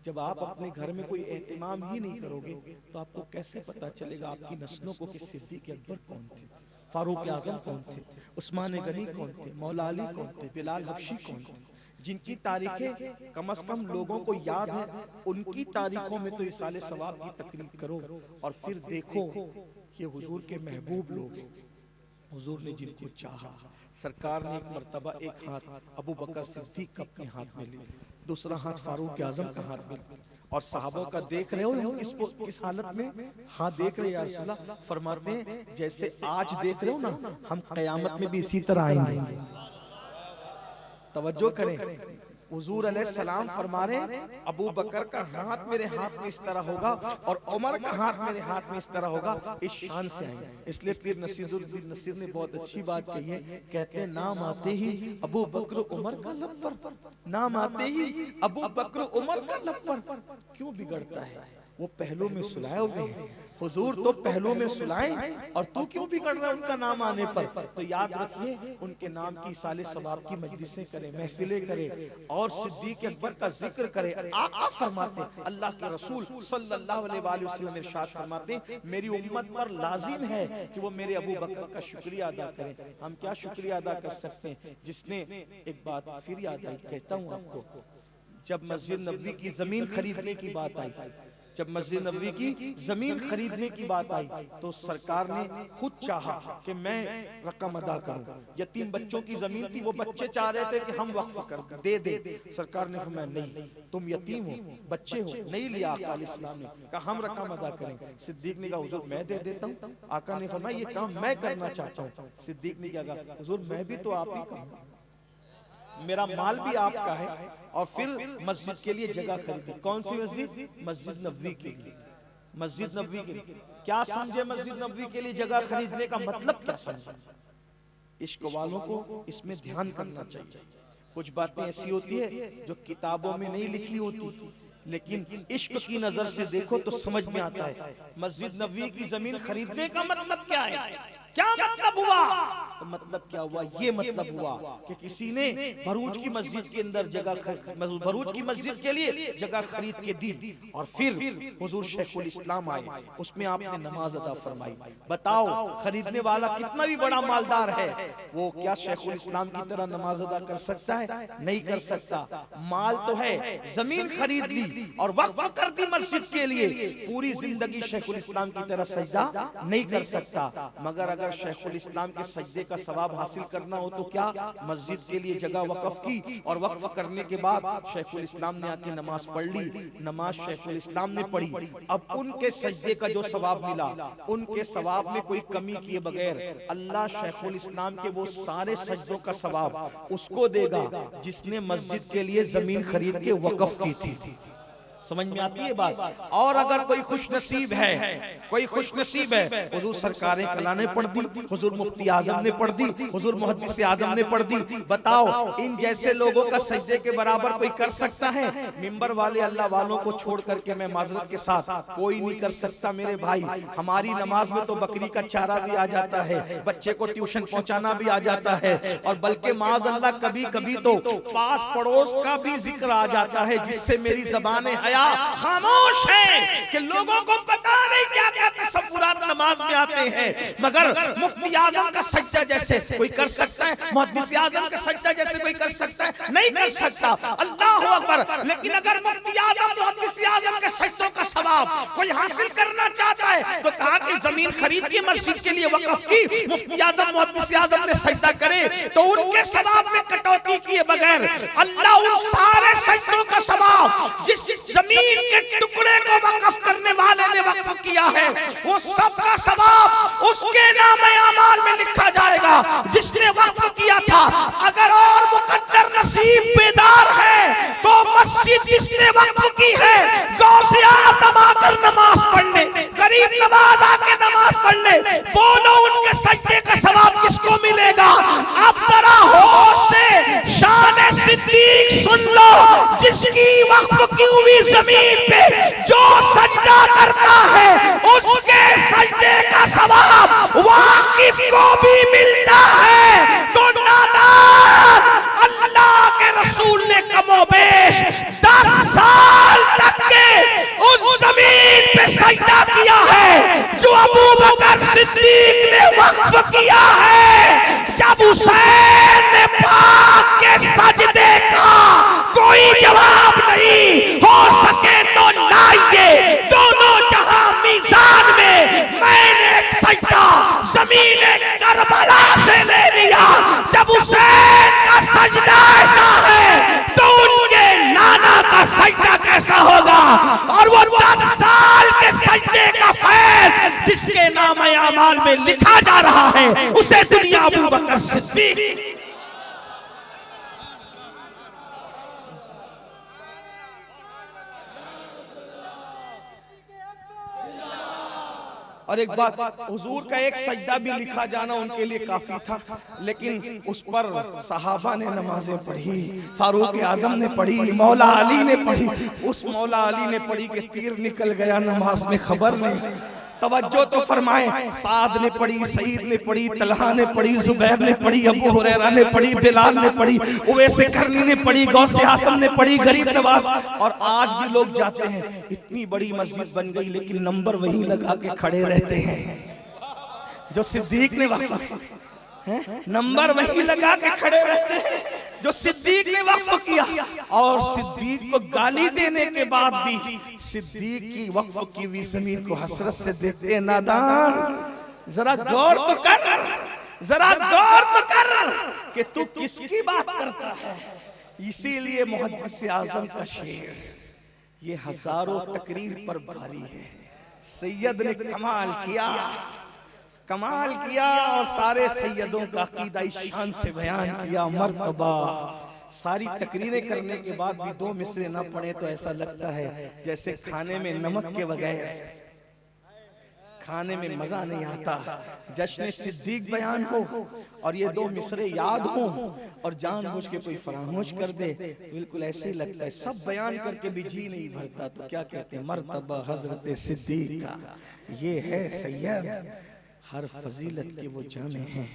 जब आप अपने घर में कोई एहतिमाम ही नहीं करोगे तो आपको कैसे पता चलेगा आपकी नस्लों को कि सिद्दीक अकबर कौन थे, फारूक आजम कौन थे, उस्मान गनी कौन थे, मौला अली कौन थे, बिलाल बख्शी कौन थे, जिनकी तारीखें कम से कम लोगों को याद है, उनकी तारीखों में तो इसाले सवाब की तकरीब करो और फिर देखो ये हुजूर के महबूब लोग, हुजूर ने जिनको चाहा। सरकार ने एक मर्तबा एक हाथ अबू बकर सिद्दीक का अपने हाथ में लिया, दूसरा हाथ फारूक आजम का हाथ में, और सहाबा का देख रहे हो हम किस हालत में? हाँ देख रहे या रसूल अल्लाह। फरमाते हैं जैसे आज देख रहे हो ना, हम कयामत में भी इसी तरह आएंगे। तवज्जो करें, हुजूर अलैहिस्सलाम फरमा रहे अबू बकर का हाथ मेरे हाथ में इस तरह होगा और उमर का हाथ मेरे हाथ में इस तरह होगा, इस शान से आएंगे। इसलिए पीर नसीरुद्दीन नसीर ने बहुत अच्छी बात कही है, कहते हैं नाम आते ही अबू बकर उमर का लब पर, नाम आते ही अबू बकर उमर का लब पर। क्यों बिगड़ता है? वो पहलू में सुलाए हुए हैं, हुजूर तो पहलू में सुलाए और तू क्यों बिगड़ रहा है उनका नाम आने पर? तो याद रखिए उनके नाम की साले सवाब की मजलिसें करें, महफिलें करें और सिद्दीक अकबर का जिक्र करें। आका फरमाते, अल्लाह के रसूल सल्लल्लाहु अलैहि वसल्लम इरशाद फरमाते, मेरी उम्मत पर लाजिम है कि वो मेरे अबू बकर का शुक्रिया अदा करें। हम क्या शुक्रिया अदा कर सकते हैं? जिसने, एक बात फिर याद आई, कहता हूँ आपको, जब मस्जिद नबवी की जमीन खरीदने की बात आई, जब मस्जिद नबवी की जमीन खरीदने की बात आई तो सरकार ने खुद चाहा कि मैं रकम अदा करूं। यतीम बच्चों की जमीन थी, वो बच्चे चाह रहे थे कि हम वक्फ कर दे। सरकार ने फरमाया नहीं, तुम यतीम हो, बच्चे हो, नहीं लिया। आका अलैहिस्सलाम ने कहा हम रकम अदा करें। सिद्दीक ने कहा हुजूर मैं दे देता हूँ। आका ने फरमाया ये काम मैं करना चाहता हूँ। सिद्दीक ने कहा हुजूर मैं भी तो आप ही का हूँ, मेरा माल भी आपका है। और फिर मस्जिद के लिए जगह खरीदी। कौन सी मस्जिद? मस्जिद नबवी के लिए। मस्जिद नबवी के लिए क्या समझे? मस्जिद नबवी के लिए जगह खरीदने का मतलब क्या समझे? इश्क वालों को इसमें ध्यान करना चाहिए। कुछ बातें ऐसी होती है जो किताबों में नहीं लिखी होती, लेकिन इश्क की नजर से देखो तो समझ में आता है। मस्जिद नबवी की जमीन खरीदने का मतलब क्या है? क्या मतलब हुआ? तो मतलब क्या हुआ? ये मतलब हुआ कि किसी ने भरूच की मस्जिद के अंदर भरूच की मस्जिद के लिए जगह खरीद के दी और फिर हुजूर शेखुल इस्लाम आए, उसमें आपने नमाज अदा फरमाई। बताओ खरीदने वाला कितना भी बड़ा मालदार है, वो क्या शेखुल इस्लाम की तरह नमाज अदा कर सकता है? नहीं कर सकता। माल तो है, जमीन खरीद ली और वक्फ कर दी मस्जिद के लिए, पूरी जिंदगी शेखुल इस्लाम की तरह सजदा नहीं कर सकता। मगर अगर शेखुल इस्लाम के सजदे का सवाब हासिल करना हो तो क्या? मस्जिद के लिए जगह वक्फ की और वक्फ करने के बाद शेखुल इस्लाम ने आके नमाज पढ़ ली। नमाज शेखुल इस्लाम ने पढ़ी, अब उनके सजदे का जो सवाब मिला, उनके सवाब में कोई कमी किए बगैर अल्लाह शेखुल इस्लाम के वो सारे सजदों का सवाब उसको देगा जिसने मस्जिद के लिए जमीन खरीद के वक्फ की थी। समझ में आती है बात? और अगर कोई खुश नसीब है, कोई खुश नसीब है, हुजूर सरकारे कला ने पढ़ दी, हुजूर मुफ्ती आजम ने पढ़ दी, हुजूर मुहद्दिस आजम ने पढ़ दी। बताओ इन जैसे लोगों का सजदे के बराबर कोई कर सकता है? मिंबर वाले अल्लाह वालों को छोड़ करके मैं माजरत के साथ कोई नहीं कर सकता मेरे भाई। हमारी नमाज में तो बकरी का चारा भी आ जाता है, बच्चे को ट्यूशन पहुंचाना भी आ जाता है, और बल्कि माज अल्लाह कभी कभी तो पास पड़ोस का भी जिक्र आ जाता है, जिससे मेरी ज़बान खामोश है कि लोगों को पता नहीं क्या क्या तसव्वुरात नमाज में आते हैं। मगर मुफ्ती आजम का सजदा जैसे कोई कर सकता है, मुहद्दिस आजम का सजदा जैसे कोई कर सकता है? नहीं कर सकता। अल्लाह अकबर। लेकिन अगर मुफ्ती आजम मुहद्दिस आजम के सजदों का सवाब कोई हासिल करना चाहता है तो कहा कि जमीन खरीद के मस्जिद के लिए वक्फ की, मुफ्ती आजम मुहद्दिस आजम ने सजदा करे तो उनके सवाब में कटौती किए बगैर अल्लाह उन सारे सजदों का सवाब जिस जमीन के टुकड़े को वक्फ करने वाले ने वक्फ किया है, वो सब का सवाब उसके नाम आमाल में लिखा जाएगा जिसने वक्फ किया था। अगर और मुकद्दर नसीब बेदार है तो मस्जिद जिसने वक्फ की है, गौसे आज़म आकर नमाज पढ़ने, गरीब नवाज आके नमाज पढ़ने, बोलो उनके सजदे का सवाब किसको मिलेगा? आप जरा होश से शान सिद्दीक सुन लो, जिसकी वक्फ की हुई जमीन पे जो सजदा करता है उसके सजदे का सवाब वाकिफ को भी मिलता है। तो नादान, अल्लाह के रसूल ने कमोबेश 10 साल तक के उस जमीन पे सजदा किया है जो अबू बकर सिद्दीक ने वक्फ किया है। जब हुसैन ने पाक के सजदे का कोई जवाब नहीं हो सके तो लाइए दोनों जहां मीज़ान में, मैंने एक सजदा ज़मीन करबला से ले लिया। जब हुसैन का सजदा ऐसा है तो उनके नाना का सजदा कैसा होगा? और वो 10 साल के सजदे का फैज़ जिसके नाम आमाल में लिखा जा रहा है, उसे दुनिया अबू बकर सिद्दीक। और एक बात, हुजूर का एक सजदा भी लिखा जाना उनके लिए काफी था, लेकिन उस पर सहाबा ने नमाजें पढ़ी, फारूक आजम ने पढ़ी, मौला अली ने पढ़ी। उस मौला अली ने पढ़ी कि तीर निकल गया नमाज में, खबर नहीं। तवज्जो तो फरमाए, साद ने पढ़ी, सईद ने पढ़ी, तलहा ने पढ़ी, जुबैर ने पढ़ी, अबू हुरैरा ने पढ़ी, बिलाल ने पढ़ी, उवैसे करनी ने पढ़ी, गौसे आज़म ने पढ़ी, गरीब नवाज। और आज भी लोग जाते हैं, इतनी बड़ी मस्जिद बन गई लेकिन नंबर वही लगा के खड़े रहते हैं जो सिद्दीक ने वक्फ, नंबर वही लगा के खड़े रहते हैं जो सिद्दीक ने वक्फ किया। और सिद्दीक को गाली देने के बाद भी सिद्दीक की वक्फ की हुई जमीन को हसरत से देखते हैं। नादान, जरा गौर तो कर, जरा गौर तो कर कि तू किसकी बात करता है। इसीलिए मुहद्दिस आज़म का शेर ये हजारों तकरीर पर भारी है। सैयद ने कमाल किया, कमाल किया, और सारे सैयदों का अकीदा शान से बयान किया। मर्तबा सारी तकरीरें करने के बाद भी 2 मिसरे ना पढ़े तो ऐसा लगता है जैसे खाने में नमक के बगैर खाने में मजा नहीं आता। जश्न सिद्दीक बयान हो और ये दो मिसरे याद हो और जानबूझ के कोई फरामोश कर दे तो बिल्कुल ऐसे ही लगता है। सब बयान करके भी जी नहीं भरता। तो क्या कहते हैं, मर्तबा हजरत सिद्दीक का ये है सैयद, हर फजीलत के वो जामे हैं,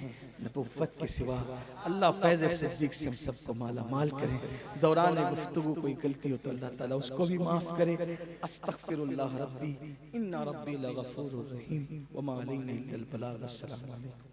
नबुव्वत के सिवा। अल्लाह फैज़ सिद्दीक से हम सबको माला माल करे। दौरान गुफ्तगू कोई गलती हो तो अल्लाह ताला उसको भी माफ करे। अस्तगफिरुल्लाह रब्बी इन्ना रब्बी लगफूरुर रहीम व मा अलैना इल्लल बलाग। अस्सलामु अलैकुम।